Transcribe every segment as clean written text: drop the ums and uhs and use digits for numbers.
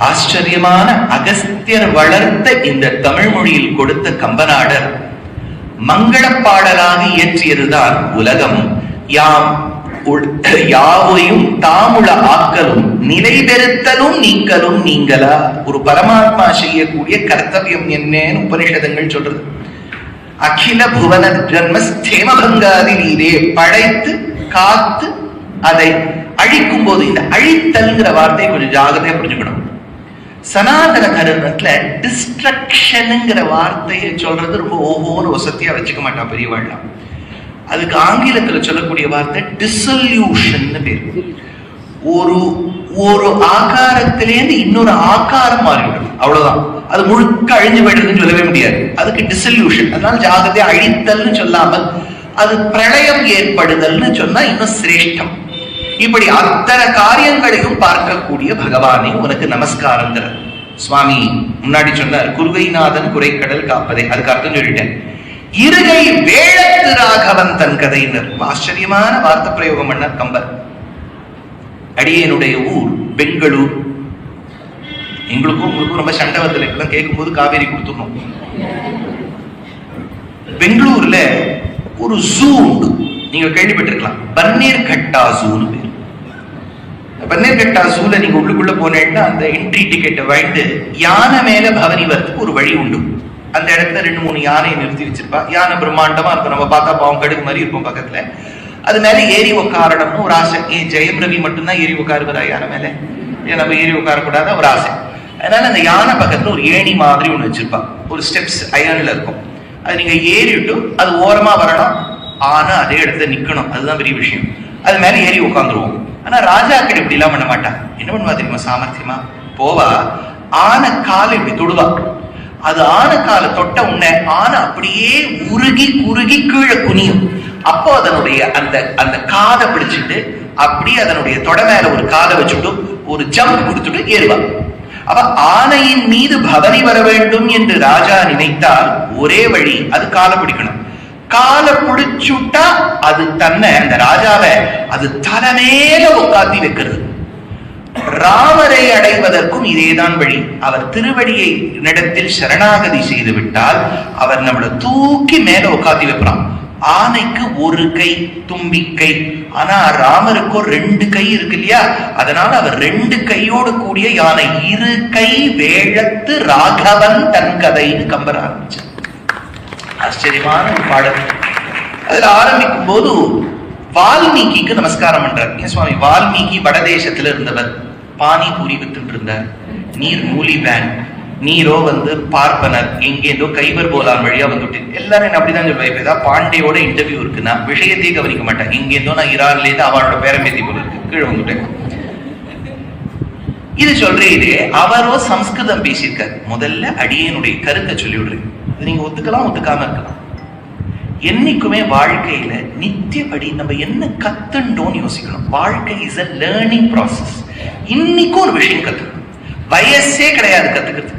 ஆச்சரியமான அகஸ்தியர் வளர்த்த இந்த தமிழ் மொழியில் கொடுத்த கம்பநாடர் மங்கள பாடலாக இயற்றியதுதான் உலகம் யாவையும் தாமுள ஆக்கலும் நிலை பெறுத்தலும் நீக்கலும் நீங்களா. ஒரு பரமாத்மா செய்யக்கூடிய கர்த்தவியம் என்னன்னு உபனிஷதங்கள் சொல்றது. அகில புவன ஜன்ம ஸ்தேமபங்காதி நீரே, படைத்து காத்து அதை அழிக்கும் போது இந்த அழித்தல்ங்கிற வார்த்தையை கொஞ்சம் ஜாகிரதையா புரிஞ்சுக்கணும். சனாதன தர்மத்துல டிஸ்ட்ரக்ஷனுங்கிற வார்த்தையை சொல்றது ரொம்ப ஓஹோன்னு வசதியா வச்சுக்க மாட்டான் பெரியவாழ்லாம். அதுக்கு ஆங்கிலத்துல சொல்லக்கூடிய வார்த்தை டிசல்யூஷன் பேரு. ஒரு ஒரு ஆகாரத்திலேருந்து இன்னொரு ஆகாரம் மாறிவிடும், அவ்வளவுதான். அது முழுக்க அழிஞ்சு போயிடுறதுன்னு சொல்லவே முடியாது. அதுக்கு டிசல்யூஷன். அதனால ஜாகிரதையா அழித்தல்னு சொல்லாமல் அது பிரளயம் ஏற்படுதல்னு சொன்னா இன்னும் சிரேஷ்டம். இப்படி அத்தனை காரியங்களையும் பார்க்கக்கூடிய பகவானே உனக்கு நமஸ்காரங்கிற. சுவாமி முன்னாடி சொன்னார், குருகைநாதன் குறைக்கடல் காப்பதை. அதுக்கு அர்த்தம் சொல்லிட்டேன். இருகை வேழத்து ராகவன் தன் கதையினர். ஆச்சரியமான வார்த்தை பிரயோகம் பண்ணார் கம்பர். அடியனுடைய ஊர் பெங்களூர். எங்களுக்கும் உங்களுக்கும் ரொம்ப சண்டை வந்தல. இப்பெல்லாம் கேட்கும் போது காவேரி கொடுத்துடணும். பெங்களூர்ல ஒரு ஜூ உண்டு, நீங்க கேள்விப்பட்டிருக்கலாம். பன்னீர் கட்டா ஜூன்னு பேர். பன்னீர் கட்டா ஜூல நீங்க உள்ளுக்குள்ள போனேன்னா அந்த என்ட்ரி டிக்கெட்டை வாங்கிட்டு யானை மேல பவனி வரதுக்கு ஒரு வழி உண்டு. அந்த இடத்துல 2-3 யானையை நிறுத்தி வச்சிருப்பா. யானை பிரம்மாண்டமா இருக்கும், நம்ம பார்த்தா பாவம் கடுகு மாதிரி இருக்கும் பக்கத்துல. அது மேல ஏறி உட்காரணும்னு ஒரு ஆசை. ஜெயம் ரவி மட்டும்தான் ஏறி உட்காருவதா யானை மேல? நம்ம ஏறி உட்காரக்கூடாத ஒரு ஆசை. அதனால அந்த யானை பக்கத்துல ஒரு ஏணி மாதிரி ஒண்ணு வச்சிருப்பா. ஒரு ஸ்டெப்ஸ் அயர்ல இருக்கும். அது நீங்க ஏறிட்டு அது ஓரமா வரணும், ஆனா அதே இடத்துல நிக்கணும். அதுதான் பெரிய விஷயம். அது மேல ஏறி உட்காந்துருவோம். ஆனா ராஜாக்கள் இப்படி எல்லாம் பண்ண மாட்டான். என்ன பண்ணுவா தெரியுமா? சாமர்த்தியமா போவா, ஆனை காலை இப்படி தொடுவா. அது ஆனை காலை தொட்ட உடனே ஆனை அப்படியே உருகி குறுகி கீழே குனியும். அப்போ அதனுடைய அந்த அந்த காதை பிடிச்சிட்டு அப்படியே அதனுடைய தொட மேல ஒரு காதை வச்சுட்டு ஒரு ஜம்ப் கொடுத்துட்டு ஏறுவா. அப்ப ஆனையின் மீது பவனி வர வேண்டும் என்று ராஜா நினைத்தால் ஒரே வழி, அது காலை பிடிக்கணும். காலை பிடிச்சுட்டா அது தன்னை, அந்த ராஜாவை அது தலைமையில உட்காத்தி வைக்கிறது. ராமரை அடைவதற்கும் இதேதான் வழி. அவர் திருவடியை இடத்தில் சரணாகதி செய்து விட்டால் அவர் நம்மளை தூக்கி மேல உட்காத்தி வைப்பான். ஆனைக்கு ஒரு கை தும்பிக்கை, ஆனா ராமருக்கோ 2 கை இருக்கு இல்லையா? அதனால அவர் 2 கையோடு கூடிய யானை. இரு கை வேழத்து ராகவன் தன் கதைன்னு கம்பர் ஆரம்பிச்சார். ஆச்சரியமான ஒரு பாடல். அதுல ஆரம்பிக்கும் போது வால்மீகிக்கு நமஸ்காரம் பண்றார். ஏன் சுவாமி? வால்மீகி வடதேசத்துல இருந்தவர். பானிபூரி வித்துட்டு இருந்தார். நீர் மூலி வேன். நீரோ பார்ப்பனர். எங்கேந்தோ கைவர் போலான் வழியா வந்துட்டு எல்லாரும் என்ன அப்படிதான் சொல்லுவேன். இப்ப ஏதாவது பாண்டேயோட இன்டர்வியூ இருக்குன்னா விஷயத்தையே கவனிக்க மாட்டேன். எங்கேந்தோ நான் ஈரான்ல இருந்து அவனோட பேரம்பேத்தி போல இருக்கு, கீழே வந்துட்டேன். இது சொல்றீரு. அவரோ சம்ஸ்கிருதம் பேசியிருக்காரு. முதல்ல அடியனுடைய கருத்தை சொல்லி விடுறேன். நீங்க ஒத்துக்கலாம், ஒத்துக்காம இருக்கலாம். என்னைக்குமே வாழ்க்கையில நித்தியப்படி நம்ம என்ன கத்துண்டோன்னு யோசிக்கணும். வாழ்க்கை இஸ் a லேர்னிங் ப்ராசஸ். இன்னைக்கும் ஒரு விஷயம் கத்துக்கணும். வயசே கிடையாது கத்துக்கிறது.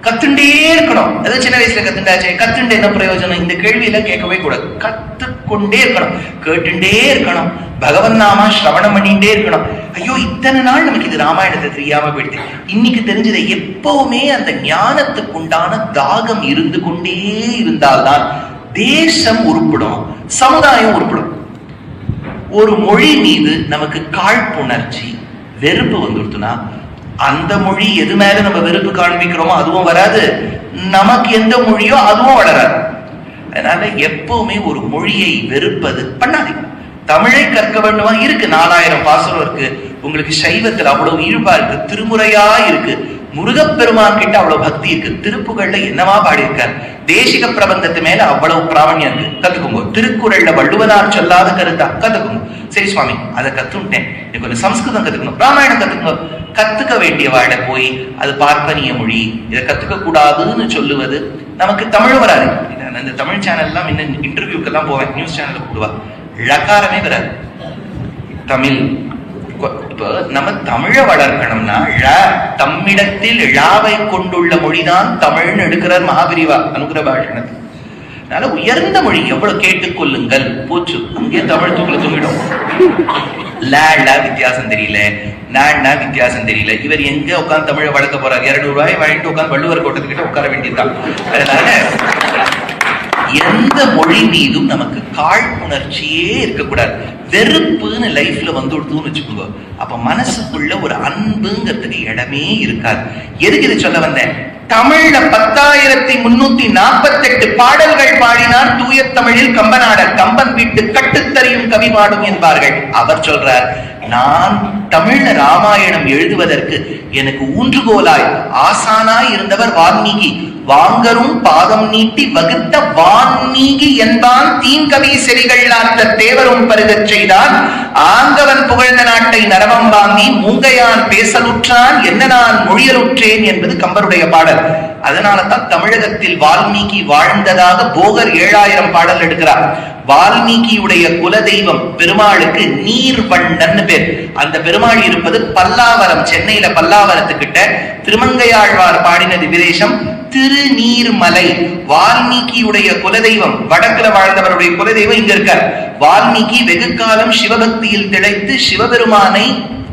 கத்துண்டே இருக்கணும். ஏதோ சின்ன வயசுல கத்துண்டாச்சே, கத்துண்டு என்ன பிரயோஜனம்? இந்த கேள்வியில கேட்கவே கூடாது. கத்துக்கொண்டே இருக்கணும், கேட்டுண்டே இருக்கணும். பகவன் நாமா சிரவணம் பண்ணிட்டே இருக்கணும். ஐயோ, இத்தனை நாள் நமக்கு இது ராமாயணத்தை தெரியாம போயிடுது. இன்னைக்கு தெரிஞ்சதை எப்பவுமே அந்த ஞானத்துக்கு உண்டான தாகம் இருந்து கொண்டே இருந்தால்தான் தேசம் உருப்படும், சமுதாயம் உருப்படும். ஒரு மொழி மீது நமக்கு காழ்ப்புணர்ச்சி, வெறுப்பு வந்துடுதுன்னா அந்த மொழி எது மேல நம்ம வெறுப்பு காண்பிக்கிறோமோ அதுவும் வராது. நமக்கு எந்த மொழியோ அதுவும் வளராது. அதனால எப்பவுமே ஒரு மொழியை வெறுப்பது பண்ணாதீங்க. தமிழை கற்க வேண்டுமா? இருக்கு, 4000 பாசுரம் இருக்கு. உங்களுக்கு சைவத்துல அவ்வளவு ஈடுபா இருக்கு, திருமுறையா இருக்கு. முருகப்பெருமான் கிட்ட அவ்வளவு பக்தி இருக்கு. திருப்புகள்ல என்னவா பாடியிருக்கார். தேசிக பிரபந்தத்து மேல அவ்வளவு பிராமணியம் இருக்கு, கத்துக்குங்க. திருக்குறள்ல வள்ளுவனார் சொல்லாத கருத்தா கத்துக்குங்க. சரி சுவாமி, அதை கத்துட்டேன், எனக்கு கொஞ்சம் சம்ஸ்கிருதம் கத்துக்கணும், ராமாயணம் கத்துக்கணும். கத்துக்க வேண்டிய வாழ போய் அது பார்ப்பனிய மொழி, இதை கத்துக்க கூடாதுன்னு சொல்லுவது நமக்கு தமிழ் வராது. இந்த தமிழ் சேனல் எல்லாம் இன்னும் இன்டர்வியூக்கெல்லாம் போவேன், நியூஸ் சேனல் கூடுவா, ழகாரமே வராது. தமிழ் இப்ப நம்ம தமிழ வளர்க்கணும்னா தம்மிடத்தில் ழாவை கொண்டுள்ள மொழிதான் தமிழ்னு எடுக்கிறார் மகாபிரிவா அனுகிரக பாஷணத்தில். அதனால உயர்ந்த மொழி எவ்வளவு கேட்டுக்கொள்ளுங்கள் போச்சு, அங்கே தமிழ் தூக்கில தூங்கிடும். ல வித்தியாசம் தெரியல, நான் வித்தியாசம் தெரியல. இவர் எங்க உட்காந்து தமிழை வளர்க்க போறாரு? 200 ரூபாய் வாங்கிட்டு உட்காந்து வள்ளுவர் கோட்டத்துக்கிட்ட உட்கார வேண்டியதுதான். அதனால எந்த மொழி மீதும் நமக்கு காழ்ப்புணர்ச்சியே இருக்கக்கூடாது. வெறுப்புன்னு லைஃப்ல வந்துடுதுன்னு வச்சுக்கோங்க, அப்ப மனசுக்குள்ள ஒரு அன்புங்கிறதுக்கு இடமே இருக்காது. எதுக்கு இது சொல்ல வந்தேன்? தமிழ்ல 10,348 பாடல்கள் பாடினான் தூய தமிழில் கம்பநாடர். கம்பன் வீட்டு கட்டுத்தறியும் கவி பாடும் என்பார்கள். அவர் சொல்றார், நான் தமிழ்ல ராமாயணம் எழுதுவதற்கு எனக்கு ஊன்றுகோலாய் ஆசானாய் இருந்தவர் வால்மீகி. வாங்கரும் பாதம் நீட்டி வகுத்த வான்மீகி என்பான் தீங்கவி செறிகள் ஆற்ற தேவரும் பருகச் செய்தான். ஆங்கவன் புகழ்ந்த நாட்டை நரவம் வாங்கி மூங்கையான் பேசலுற்றான் என்ன நான் மொழியலுற்றேன் என்பது கம்பருடைய பாடல். அதனாலதான் தமிழகத்தில் வால்மீகி வாழ்ந்ததாக போகர் 7000 பாடல் எடுக்கிறார். வால்மீகியுடைய குலதெய்வம் பெருமாளுக்கு நீர்வண்ணன் பேர். அந்த பெருமாள் இருப்பது பல்லாவரம், சென்னையில பல்லாவரத்துக்கிட்ட. திருமங்கையாழ்வார் பாடினது விதேசம் திருநீர்மலை. வால்மீகியுடைய குலதெய்வம், வடக்குல வாழ்ந்தவருடைய குலதெய்வம் இங்க இருக்கார். வால்மீகி வெகு காலம் சிவபக்தியில் திளைத்து சிவபெருமானை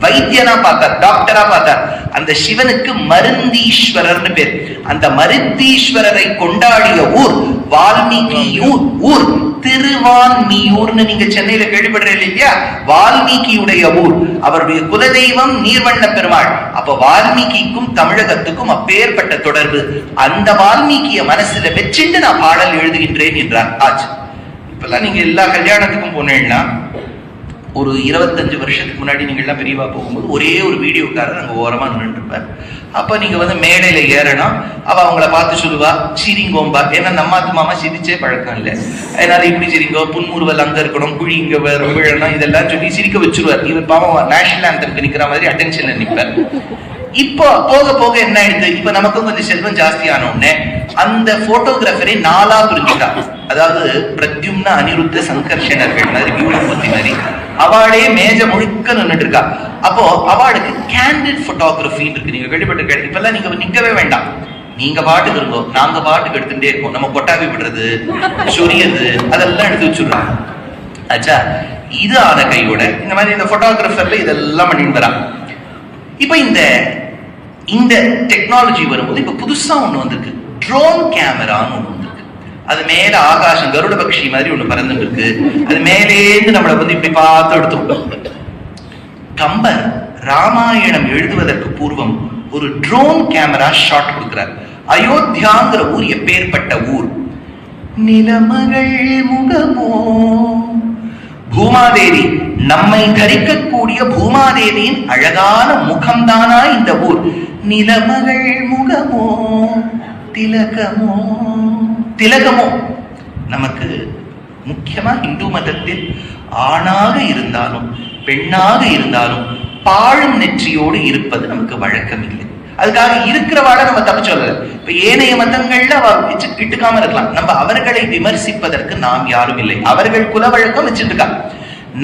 வைத்தியனா பார்த்தார், டாக்டரா பார்த்தார். அந்த சிவனுக்கு மருந்தீஸ்வரர்னு பேர். அந்த மருந்தீஸ்வரரை கொண்டாடிய ஊர் வால்மீகியூர் ஊர். திருவான்மியூர்னு நீங்க சென்னையில கேள்விப்படுறீங்க இல்லையா? வால்மீகியுடைய ஊர். அவருடைய குலதெய்வம் நீர்வண்ண பெருமாள். அப்ப வால்மீகிக்கும் தமிழகத்துக்கும் அப்பேற்பட்ட தொடர்பு. அந்த வால்மீகிய மனசுல வச்சுட்டு நான் பாடல் எழுதுகின்றேன் என்றார். ஆச்சு. இப்பெல்லாம் நீங்க எல்லா கல்யாணத்துக்கும் போனேன்னா, ஒரு 25 வருஷத்துக்கு முன்னாடி நீங்க எல்லாம் பெரியவா போகும்போது ஒரே ஒரு வீடியோக்காரர் அங்க ஓரமா நின்று இருப்பார். அப்ப நீங்க மேடையில ஏறணும், அவ அவங்கள பார்த்து சொல்லுவா சிரிங்கோம்பா. ஏன்னா நம்ம மாமா சிரிச்சே பழக்கம் இல்லை. அதனால இப்படி சிரிங்கோ, புன்முறுவல் அங்க இருக்கணும், குழி இங்க விழணும், இதெல்லாம் சொல்லி சிரிக்க வச்சிருவார். இவர் பாவம் நேஷனல் ஆந்தம்க்கு நிக்கிற மாதிரி அட்டென்ஷன்ல நிற்பார். இப்போ போக போக என்ன ஆயிடுது, இப்ப நமக்கும் கொஞ்சம் செல்வம் ஜாஸ்தியான உடனே அந்த போட்டோகிராஃபரை 4ஆ பிரிஞ்சுட்டா. அதாவது பிரத்யும்னா அனிருத்த சங்கர்ஷனர்கள் மாதிரி, வியூலம்பத்தி மாதிரி அவாளே மேஜ முழுக்க நின்றுட்டு இருக்கா. அப்போ அவாளுக்கு கேண்டிட் போட்டோகிராஃபி இருக்கு. நீங்க கேள்விப்பட்டிருக்க. இப்பெல்லாம் நீங்க நிக்கவே வேண்டாம், நீங்க பாட்டுக்கு இருக்கோம், நாங்க பாட்டுக்கு எடுத்துட்டே இருக்கோம். நம்ம கொட்டாவி விடுறது, சொரியது, அதெல்லாம் எடுத்து வச்சுடுறோம். ஆச்சா, இது ஆன கையோட இந்த மாதிரி இந்த போட்டோகிராஃபர்ல இதெல்லாம் பண்ணிட்டு வரா. இப்ப இந்த டெக்னாலஜி வரும்போது இப்ப புதுசா ஒண்ணு வந்திருக்கு, ட்ரோன் கேமரான்னு ஒண்ணு வந்திருக்கு. அது மேல ஆகாசம் கருட பக்ஷி மாதிரி ஒண்ணு பறந்துட்டு இருக்கு. அது மேலேந்து நம்மளை இப்படி பார்த்து எடுத்து. கம்பர் ராமாயணம் எழுதுவதற்கு பூர்வம் ஒரு ட்ரோன் கேமரா ஷாட் கொடுக்கிறார். அயோத்தியாங்கிற ஊர் எப்பேற்பட்ட ஊர்? நிலமகள் முகமோ பூமாதேவி, நம்மை தரிக்கக்கூடிய பூமாதேவியின் அழகான முகம்தானா இந்த ஊர்? நிலமகள் முகமோ திலகமோ திலகமோ. நமக்கு முக்கியமா இந்து மதத்தில் ஆணாக இருந்தாலும் பெண்ணாக இருந்தாலும் பாழும் நெற்றியோடு இருப்பது நமக்கு வழக்கம் இல்லை. அதுக்காக இருக்கிறவாட நம்ம தப்பு சொல்லல. இப்ப ஏனைய மதங்கள்ல அவ இட்டுக்காம இருக்கலாம். நம்ம அவர்களை விமர்சிப்பதற்கு நாம் யாரும் இல்லை. அவர்கள் குல வழக்கம் வச்சுட்டு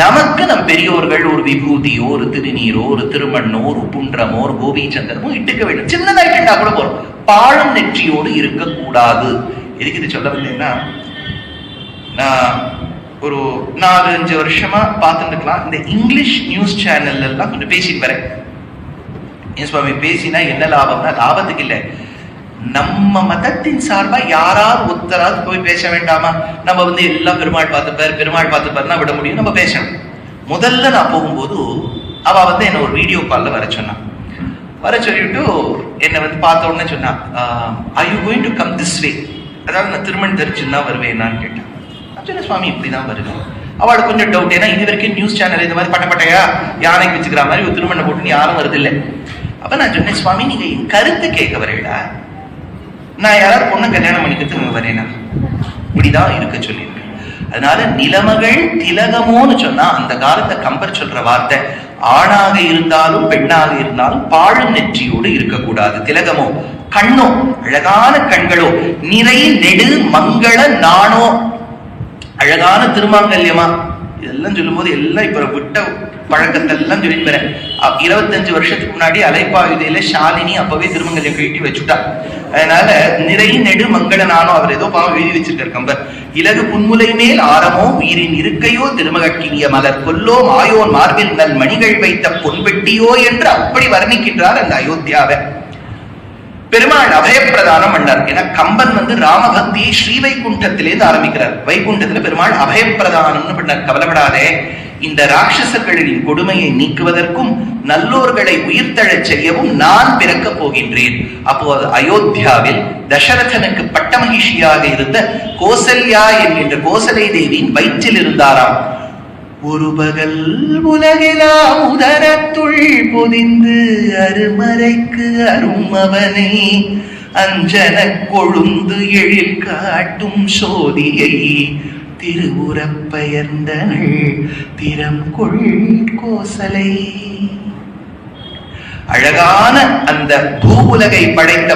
நமக்கு நம் பெரியோர்கள் ஒரு விபூதியோ, ஒரு திருநீரோ, ஒரு திருமண்ணோ, ஒரு புன்றமோ, ஒரு கோபிச்சந்திரமோ இட்டுக்க வேண்டும். சின்னதா இட்டுண்டா கூட போறோம். பாழும் நெற்றியோடு இருக்கக்கூடாது. எதுக்கு இது சொல்ல வந்தேன்னா, நான் ஒரு 4-5 வருஷமா பார்த்துருக்கலாம். இந்த இங்கிலீஷ் நியூஸ் சேனல் எல்லாம் கொஞ்சம் பேசிட்டு வரேன். சுவாமி பேசினா என்ன லாபம்னா, லாபத்துக்கு இல்லை, நம்ம மதத்தின் சார்பா யாராவது ஒருத்தராவது போய் பேச வேண்டாமா? நம்ம எல்லாம் பெருமாள் பார்த்துப்பாருன்னா விட முடியும், நம்ம பேசணும். முதல்ல நான் போகும்போது அவ என்ன ஒரு வீடியோ கால்ல வர சொன்னான். வர சொல்லிட்டு என்னை பார்த்த உடனே சொன்னா, are you going to come this way? அதாவது நான் திருமணம் தெரிச்சுன்னா வருவேன்னான்னு கேட்டேன். சொன்ன சுவாமி இப்படிதான் வருது. அவளுக்கு கொஞ்சம் டவுட். ஏன்னா இது வரைக்கும் நியூஸ் சேனல் இந்த மாதிரி பட்டையா யானைக்கு வச்சுக்கிற மாதிரி ஒரு திருமணம் போட்டு யாரும் வருது இல்லை. அப்ப நான் சொன்னேன், சுவாமி நீங்க என் கருத்து கேட்க வரீங்களா? நான் யாராவது பொண்ணை கல்யாணம் பண்ணிக்கிறதுக்கு வரேனா? இப்படிதான் இருக்க சொல்லியிருக்கேன். அதனால நிலமகள் திலகமோன்னு சொன்னா அந்த காலத்தை கம்பர் சொல்ற வார்த்தை, ஆணாக இருந்தாலும் பெண்ணாக இருந்தாலும் பாழும் நெற்றியோடு இருக்கக்கூடாது. திலகமோ கண்ணோ, அழகான கண்களோ, நிறை நெடு மங்கள நாணோ, அழகான திருமாங்கல்யமா இதெல்லாம் சொல்லும் போது எல்லாம் இப்ப விட்ட பழக்கத்தெல்லாம் சொல்லிட்டு 25 வருஷத்துக்கு முன்னாடி அலைப்பாயுதையில ஷாலினி அப்பவே திருமங்கல்யம் கட்டி வச்சுட்டா. அதனால நிறை நெடு மங்கள நானும் அவர் ஏதோ பாவம் எழுதி வச்சிருக்காரு கம்பர். இலகு புன்முலை மேல் ஆரமோ உயிரின் இருக்கையோ திருமகக்கினிய மலர் கொல்லோ மாயோன் மார்பில் நல் மணிகள் வைத்த பொன்பெட்டியோ என்று அப்படி வர்ணிக்கின்றார் அந்த அயோத்தியாவை. பெருமாள் அபயப்பிரதானம் பண்ணார். ஏன்னா கம்பன் ராமபக்தியை ஸ்ரீவைகுண்டத்திலேருந்து ஆரம்பிக்கிறார். வைகுண்டத்துல பெருமாள் அபயப்பிரதானம்னு பண்ணார். கவலைப்படாதே, இந்த ராட்சசர்களின் கொடுமையை நீக்குவதற்கும் நல்லோர்களை உயிர்த்தழச் செய்யவும் நான் பிறக்க போகின்றேன். அப்போது அயோத்தியாவில் தசரதனுக்கு பட்டமகிஷியாக இருந்த கோசல்யா என்கின்ற கோசலை தேவியின் வயிற்றில் இருந்தாராம். ஒரு பகல் உலகெல்லாம் உதரத்துள் பொதிந்து அருமறைக்கு அருமவனை அஞ்சன கொழுந்து எழில் காட்டும் சோதியை திருவுரப்பெயர்ந்தனள் திறம் கொள் கோசலை. அழகான அந்த பூவுலகை படைத்த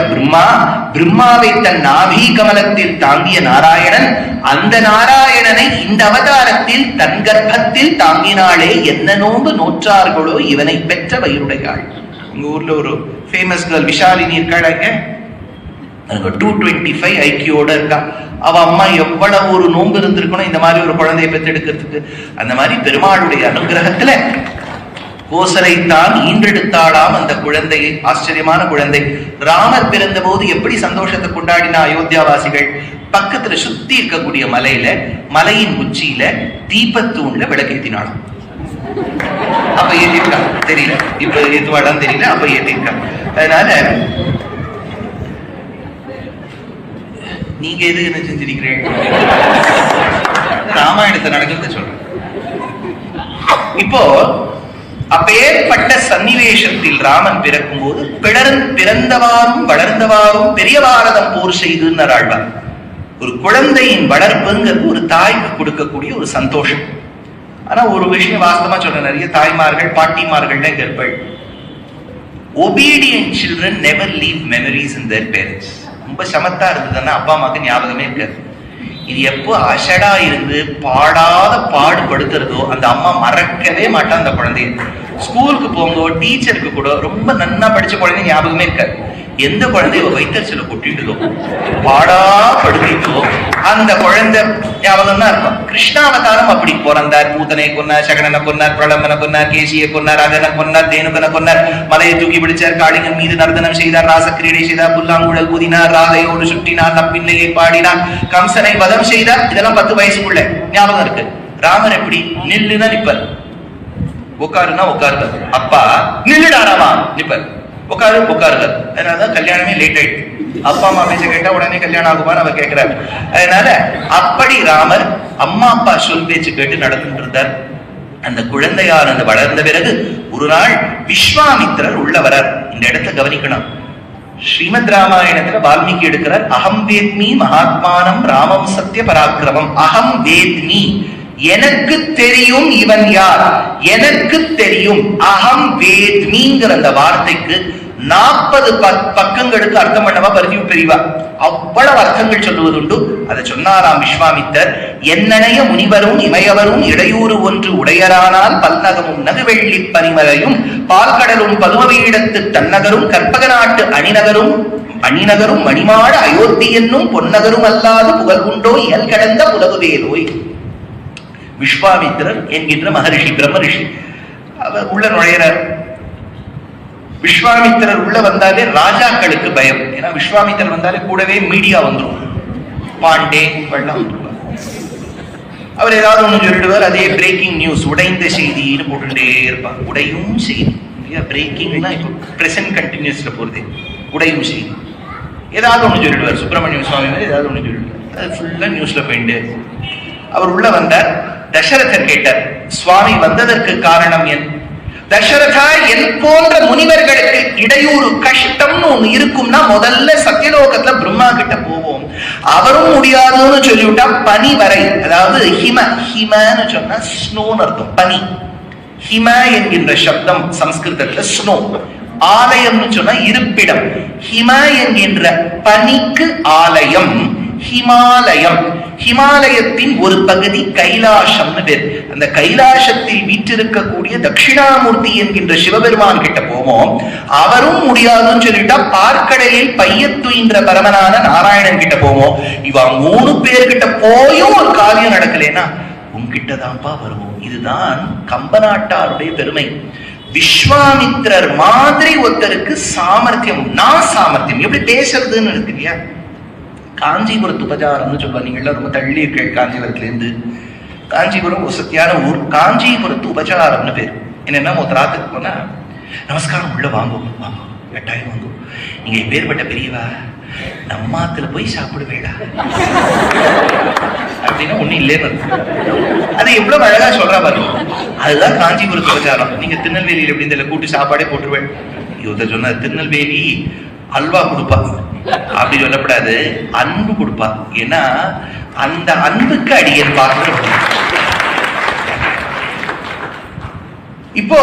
பிரம்மாவை தன் நாபி கமலத்தில் தாங்கிய நாராயணன், அந்த நாராயணனை இந்த அவதாரத்தில் தன் கர்ப்பத்தில் தாங்கினாளே, என்ன நோன்பு நோற்றார்களோ இவனை பெற்ற வயிறுடையாள். உங்க ஊர்ல ஒரு ஃபேமஸ் கேர்ள் விஷாலினி இருக்காங்க, 225 ஐக்கியோட இருக்கா. அவ அம்மா எவ்வளவு ஒரு நோன்பு இருந்திருக்கணும் இந்த மாதிரி ஒரு குழந்தையை பெற்றெடுக்கிறதுக்கு. அந்த மாதிரி பெருமாளுடைய அனுகிரகத்துல கோசலைத்தான் ஈன்றெடுத்தாளாம் அந்த குழந்தையை. ஆச்சரியமான குழந்தை. ராமர் பிறந்த போது எப்படி சந்தோஷத்தை கொண்டாடினா அயோத்தியாவாசிகள். பக்கத்துல சுத்தி இருக்கக்கூடிய மலையின் உச்சியில தீபத்தூண்ல விளக்கேற்றினாலும். அப்ப ஏற்றிருக்காங்க தெரியல, இப்ப ஏற்றுவாடான்னு தெரியல, அப்ப ஏற்றிருக்காங்க. அதனால நீங்க எது என்ன செஞ்சிருக்கிறீங்க? ராமாயணத்தை நடக்கிறது சொல்றேன். இப்போ அப்பேற்பட்ட சன்னிவேஷத்தில் ராமன் பிறக்கும் போது பிறந்தவாறும் வளர்ந்தவாறும் பெரிய பாரதம் போர் செய்துன்னு ஆழ்வார். ஒரு குழந்தையின் வளர்ப்புங்கிறது ஒரு தாய்க்கு கொடுக்கக்கூடிய ஒரு சந்தோஷம். ஆனா ஒரு விஷயம் வாஸ்தவமா சொல்ற, நிறைய தாய்மார்கள் பாட்டிமார்கள் கர்ப்பள். obedient children never leave memories in their parents. ரொம்ப சமத்தா இருந்ததுன்னா அப்பா அம்மாக்கு ஞாபகமே இருக்காது. இது எப்போ அசடா இருந்து பாடாத பாடுபடுத்துறதோ அந்த அம்மா மறக்கவே மாட்டான் அந்த குழந்தைய. ஸ்கூலுக்கு போங்க, டீச்சருக்கு கூட ரொம்ப நன்னா படிச்ச குழந்தை ஞாபகமே இருக்காது. எந்த குழந்தைய வயிற்றுல கொட்டிட்டுதோ பாடா படுத்திட்டோ அந்த குழந்தை ஞாபகம் தான் இருக்கும். கிருஷ்ணாவதாரம் அப்படி பிறந்தார், பூத்தனை கொன்னார், சகடனை கொன்னார், பிரளம்பனை கொன்னார், கேசியை கொன்னார், அகனை கொன்னார், தேனுகனை கொன்னார், மலையை தூக்கி பிடிச்சார், காளிங்கன் மீது நர்தனம் செய்தார், ராசக்கிரீடை செய்தார், புல்லாங்குழல் புதினார், ராதையோடு சுட்டினார், நப்பிள்ளையை பாடினார், கம்சனை வதம் செய்தார். இதெல்லாம் 10 வயசுக்குள்ள ஞாபகம் இருக்கு. ராமர் எப்படி நில்லுனா நிப்பர், உட்காருன்னா உட்காருவார். அப்பா நில்லுடாராமா நிப்பர், உட்காரு உட்காருவார். அதனாலதான் கல்யாணமே லேட் ஆயிடுச்சு. அப்பா அம்மா பேச கேட்டா உடனே கல்யாணம் ஆகுமான்னு அவர் கேட்கிறார். அதனால அப்படி ராமர் அம்மா அப்பா சொல் பேச்சு கேட்டு நடந்துட்டு இருந்தார். அந்த குழந்தையார் அந்த வளர்ந்த பிறகு ஒரு நாள் விஸ்வாமித்திரர் உள்ள வரார். இந்த இடத்தை கவனிக்கணும். ஸ்ரீமத் ராமாயணத்துல வால்மீகி எடுக்கிறார், அகம் வேத்மி மகாத்மானம் ராமம் சத்திய பராக்கிரமம். அகம் வேத்மி, எனக்கு தெரியும் இவன் யார், எனக்கு தெரியும். அகம் வேத்மிங்கிற அந்த வார்த்தைக்கு 40 பக்கங்களுக்கு அர்த்தம் பண்ணவா பரிதி பெரியவா அவ்வளவு அர்த்தங்கள் சொல்லுவது உண்டு. அதை சொன்னாராம் விஸ்வாமித்தர். என்னனைய முனிவரும் இமையவரும் இடையூறு ஒன்று உடையரானால் பல்நகமும் நகுவெள்ளி பனிமலையும் பால்கடலும் பதுமவீடத்து தன்னகரும் கற்பக நாட்டு அணிநகரும் மணிமாட அயோத்தி என்னும் பொன்னகரும் அல்லாது புகழ் உண்டோ இயல் கடந்த புலவு வேலோய். விஸ்வாமித்திரர் என்கின்ற மகரிஷி, பிரம்ம ரிஷி, அவர் உள்ள நுழையிறார். விஸ்வாமித்திரர் உள்ள வந்தாலே ராஜாக்களுக்கு பயம். ஏன்னா விஸ்வாமித்திரர் வந்தாலே கூடவே மீடியா வந்துடும், பாண்டே வெள்ளம் வந்துருவார். அவர் ஏதாவது ஒண்ணு சொல்லிடுவார், அதே பிரேக்கிங் நியூஸ், உடைந்த செய்தின்னு போட்டுட்டே இருப்பார். உடையும் செய்தி, பிரேக்கிங்னா இப்போ பிரசன்ட் கண்டினியூஸ்ல போறது. உடையும் செய்தி ஏதாவது ஒண்ணு சொல்லிடுவார். சுப்பிரமணியம் சுவாமி மாதிரி ஏதாவது ஒண்ணு சொல்லிடுவார். அது ஃபுல்லா நியூஸ்ல போயிட்டு. அவர் உள்ள வந்தார். தசரதர் கேட்டார், சுவாமி வந்ததற்கு காரணம் என்? தசரதா, என் போன்ற முனிவர்களுக்கு இடையூறு கஷ்டம்னு ஒண்ணு இருக்கும்னா முதல்ல சத்தியலோகத்துல பிரம்மா கிட்ட போவோம். அவரும் முடியாதுன்னு சொல்லிவிட்டா பனி வரை, அதாவது ஹிமன்னு சொன்னா ஸ்னோன்னு அர்த்தம், பனி. ஹிம என்கின்ற சப்தம் சம்ஸ்கிருதத்துல ஸ்னோ. ஆலயம்னு சொன்னா இருப்பிடம். ஹிம என்கின்ற பனிக்கு ஆலயம் ஹிமாலயம். ஹிமாலயத்தின் ஒரு பகுதி கைலாசம்னு பேர். அந்த கைலாசத்தில் வீற்றிருக்கக்கூடிய தட்சிணாமூர்த்தி என்கின்ற சிவபெருமான் கிட்ட போவோம். அவரும் முடியாதுன்னு சொல்லிட்டா பார்க்கடலில் பையத்துயின்ற பரமனான நாராயணன் கிட்ட போவோம். இவ 3 பேர்கிட்ட போயும் ஒரு காரியம் நடக்கலைன்னா உன்கிட்டதான்ப்பா வருவோம். இதுதான் கம்பநாட்டாருடைய பெருமை. விஸ்வாமித்திரர் மாதிரி ஒருத்தருக்கு சாமர்த்தியம், நான் சாமர்த்தியம் எப்படி பேசுறதுன்னு இருக்கு இல்லையா. காஞ்சிபுரத்து உபச்சாரம்னு சொல்லுவாங்க. நீங்க எல்லாம் ரொம்ப தள்ளி இருக்க காஞ்சிபுரத்துல இருந்து. காஞ்சிபுரம் ஒரு சத்தியான ஊர். காஞ்சிபுரத்து உபச்சாரம்னு பேர். என்னன்னா ராத்துக்கு போனா நமஸ்காரம், உள்ள வாங்குவோம், வாங்குவோம், கட்டாயம் வாங்குவோம். நீங்க பேர்பட்ட பெரியவா, நம்மாத்துல போய் சாப்பிடுவேடா அப்படின்னா ஒண்ணு இல்லைன்னு அது எவ்வளவு அழகா சொல்றா பாருங்க. அதுதான் காஞ்சிபுரத்து உபச்சாரம். நீங்க திருநெல்வேலியில எப்படி இந்த கூட்டு சாப்பாடே போட்டுருவேன். இவத்த சொன்ன திருநெல்வேலி அல்வா கொடுப்பா அப்படி சொல்லப்படாது, அன்பு கொடுப்பா. ஏன்னா அந்த அன்புக்கு அடியன் பார்க்க. இப்போ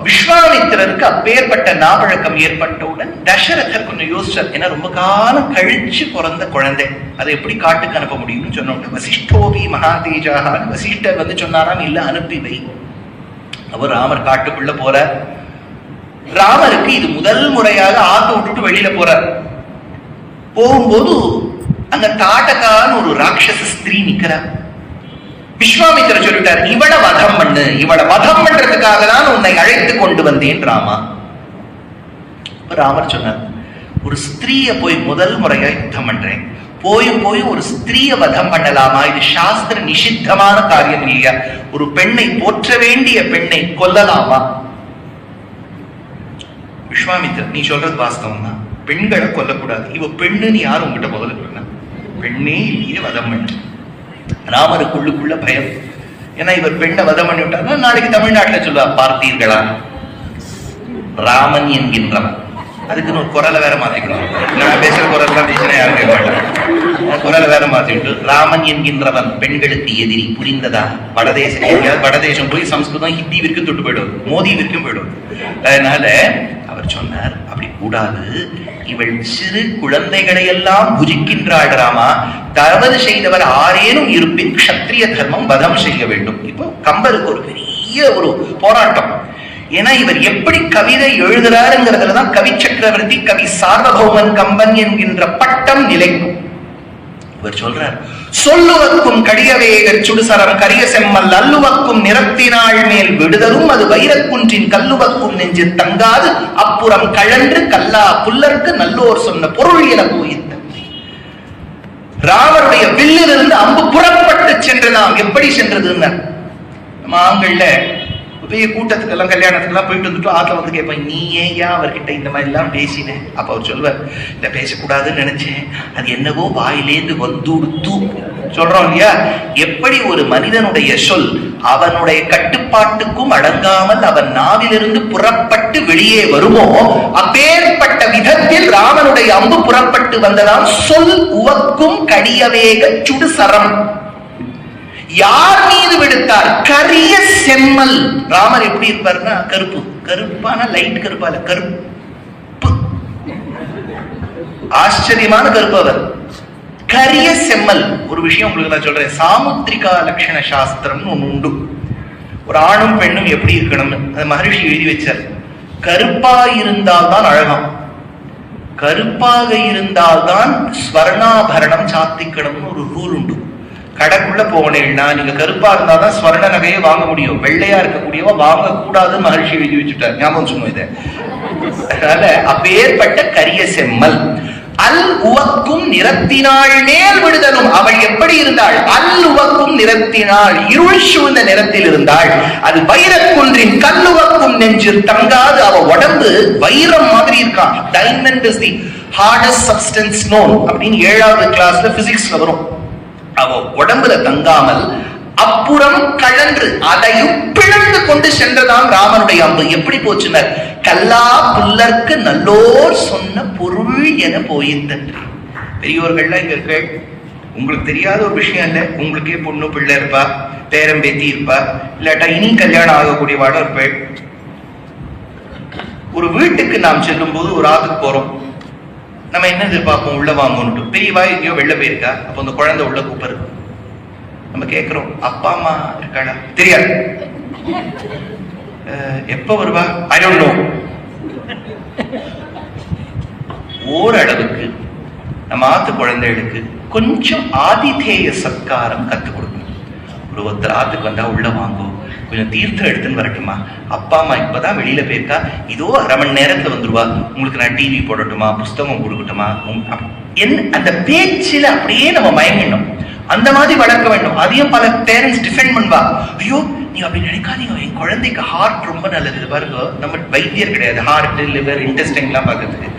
விஸ்வாமித்திரருக்கு அப்பேற்பட்ட நாவழக்கம் ஏற்பட்டவுடன் தசரதர் கொஞ்சம் யோசிச்சார். ஏன்னா ரொம்ப காலம் கழிச்சு பிறந்த குழந்தை, அதை எப்படி காட்டுக்கு அனுப்ப முடியும்னு சொன்ன வசிஷ்டோபி மகாதேஜான்னு வசிஷ்டர் வந்து சொன்னாராம், இல்ல அனுப்பி வை. அவர் ராமர் காட்டுக்குள்ள போற. ராமருக்கு இது முதல் முறையாக ஆத்த விட்டுட்டு வெளியில போறார். போகும்போது அங்க தாட்டகான்னு ஒரு ராட்சச ஸ்திரீ நிக்கிறார். விஸ்வாமித்திரர் சொல்லிட்டார், இவளை வதம் பண்ணு, இவளை வதம் பண்றதுக்காக தான் உன்னை அழைத்து கொண்டு வந்தேன் ராமா. ராமர் சொன்னார், ஒரு ஸ்திரீய போய் முதல் முறையா யுத்தம் பண்றேன், போய் ஒரு ஸ்திரீய வதம் பண்ணலாமா? இது சாஸ்திர நிஷித்தமான காரியம் இல்லையா? ஒரு பெண்ணை போற்ற வேண்டிய பெண்ணை கொல்லலாமா? விஸ்வாமித்திரர், நீ சொல்றது வாஸ்தவம் தான், பெண்களை கொல்லக்கூடாது. இவ பெண்ணுன்னு யாரும் உங்ககிட்ட முதல்ல சொன்ன? பெண்ணே இல்லையே வதம் பண்ண. ராமருக்குள்ளுக்குள்ள பயம். ஏன்னா இவர் பெண்ணை வதம் பண்ணி விட்டாருன்னா நாளைக்கு தமிழ்நாட்டில் சொல்லுவா, பார்த்தீர்களா ராமன் என்கின்றவன். அதுக்குன்னு ஒரு குரலை வேற மாத்திக்கணும். நான் பேசுற குரல் பேசினா யாரும் கேட்க மாட்டாங்க. குரலை வேற மாத்திட்டு ராமன் என்கின்றவன் பெண்களுக்கு எதிரி. புரிந்ததா? வடதேசம் போய் சம்ஸ்கிருதம் ஹிந்திவிற்கும் தொட்டு போயிடும், மோதிவிற்கும் போயிடும். அதனால அவர் சொன்னார், அப்படி கூடாது, இவள் சிறு குழந்தைகளை எல்லாம் புஜிக்கின்றாள் ராமா. தவறு செய்தவர் ஆரேனும் இருப்பின் க்ஷத்ரிய தர்மம் வதம் செய்ய வேண்டும். இப்போ கம்பருக்கு ஒரு பெரிய ஒரு போராட்டம். ஏன்னா இவர் எப்படி கவிதை எழுதுறாருங்கிறதுலதான் கவி சக்கரவர்த்தி, கவி சார்வபௌமன் கம்பன் என்கின்ற பட்டம் நிலைக்கும். இவர் சொல்றார், சொல்லுவக்கும் கடியவேக சுடுசரம் கரிய செம்மல் அல்லுவக்கும் நிறத்தினாள் மேல் விடுதலும் அது வைரக்குன்றின் கல்லுவக்கும் நெஞ்சில் தங்காது அப்புறம் கழன்று கல்லா புல்லருக்கு நல்லோர் சொன்ன பொருள் என போயித்த. ராமருடைய வில்லிலிருந்து அம்பு புறப்பட்டு சென்றதாம். எப்படி சென்றதுன்னு நம்ம ஆண்கள்ல பெரிய கூட்டத்துக்கெல்லாம் கல்யாணத்துக்கெல்லாம் போயிட்டு வந்துட்டு ஆத்துல வந்து கேட்பேன், நீ ஏன் அவர்கிட்ட இந்த மாதிரி எல்லாம் பேசினேன்? அப்ப அவர் சொல்வார், இல்ல பேசக்கூடாதுன்னு நினைச்சேன், அது என்னவோ வாயிலேந்து வந்துடுத்து சொல்றோம் இல்லையா. எப்படி ஒரு மனிதனுடைய சொல் அவனுடைய கட்டுப்பாட்டுக்கும் அடங்காமல் அவன் நாவிலிருந்து புறப்பட்டு வெளியே வருமோ, அப்பேற்பட்ட விதத்தில் ராமனுடைய அம்பு புறப்பட்டு வந்ததால் சொல் உவக்கும் கடியவேக சுடு சரம். யார் மீது விடுத்தார்? கரிய செம்மல். ராமர் எப்படி இருப்பாருன்னா கருப்பு, கருப்பான லைட் கருப்பால கருப்பு, ஆச்சரியமான கருப்பு அவர். கரிய செம்மல். ஒரு விஷயம் உங்களுக்கு நான் சொல்றேன், சாமுத்திரிகா லட்சண சாஸ்திரம்னு ஒண்ணு உண்டு. ஒரு ஆணும் பெண்ணும் எப்படி இருக்கணும்னு அந்த மகரிஷி எழுதி வச்சார். கருப்பா இருந்தால்தான் அழகாம், கருப்பாக இருந்தால்தான் ஸ்வர்ணாபரணம் சாத்திக்கணும்னு ஒரு ரூல் உண்டு. கடைக்குள்ள போனேன்னா நீங்க கருப்பா இருந்தாதான் ஸ்வர்ண நகையை வாங்க முடியும், வெள்ளையா இருக்கக்கூடியவா வாங்க கூடாதுன்னு மகர்ஷி எழுதி வச்சுட்டார். ஞாபகம் சொன்னோம் இதை. அதனால அப்பேற்பட்ட கரிய செம்மல். அல் உவக்கும் நிறத்தினாள் மேல் விடுதலும். அவள் எப்படி இருந்தாள்? அல் உவக்கும் நிறத்தினாள், இருள் சூழ்ந்த நிறத்தில் இருந்தாள். அது வைரக்குன்றின் கல்லுவக்கும் நெஞ்சில் தங்காது. அவ உடம்பு வைரம் மாதிரி இருக்கான். Diamond is the hardest substance known அப்படின்னு 7வது கிளாஸ்ல பிசிக்ஸ்ல வரும். அவ உடம்புல தங்காமல் அப்புறம் கழன்று அதையும் பிளந்து கொண்டு சென்றதான் ராமனுடைய அம்பு. எப்படி போச்சுன்னா, கல்லா புல்லர்க்கு நல்லோர் சொன்ன பொருள் என போயித்தன்று. பெரியோர்கள்லாம் இங்க இருக்க, உங்களுக்கு தெரியாத ஒரு விஷயம் இல்ல. உங்களுக்கே பொண்ணு பிள்ளை இருப்பா, பேரம் பேத்தி இருப்பா, இல்லாட்டா இனி கல்யாணம் ஆகக்கூடிய வாடம் இருப்பேன். ஒரு வீட்டுக்கு நாம் செல்லும் போது ஒரு ஆத்துக்கு போறோம். நம்ம என்ன எதிர்பார்ப்போம்? உள்ள வாங்கணும். பெரியவா எங்கேயோ வெளில போயிருக்கா, அப்போ அந்த குழந்தை உள்ள கூப்பிடுது. நம்ம கேட்கிறோம், அப்பா அம்மா இருக்காளா? தெரியாது. எப்ப வருவா? I don't know. ஓரளவுக்கு நம்ம ஆத்து குழந்தைகளுக்கு கொஞ்சம் ஆதிதேய சத்காரம் கத்துக் கொடுக்கணும். ஒருத்தர் ஆத்துக்கு வந்தா உள்ள வாங்கும், கொஞ்சம் தீர்த்தம் எடுத்துன்னு வரட்டுமா, அப்பா அம்மா இப்பதான் வெளியில போயிருக்கா, இதோ அரை மணி நேரத்துல வந்துருவா, உங்களுக்கு நான் டிவி போடட்டுமா, புஸ்தகம் கொடுக்கட்டுமா, அந்த பேச்சில அப்படியே நம்ம மயங்கணும். அந்த மாதிரி வளர்க்க வேண்டும். அதையும் பல பேரண்ட்ஸ் டிஃபெண்ட் பண்ணுவா, ஐயோ நீ அப்படி நினைக்காதீங்க, என் குழந்தைக்கு ஹார்ட் ரொம்ப நல்லது பாருங்க. நம்ம வைத்தியர் கிடையாது, ஹார்ட் லிவர் இன்டெஸ்டைன் எல்லாம் பார்க்கறதுக்கு.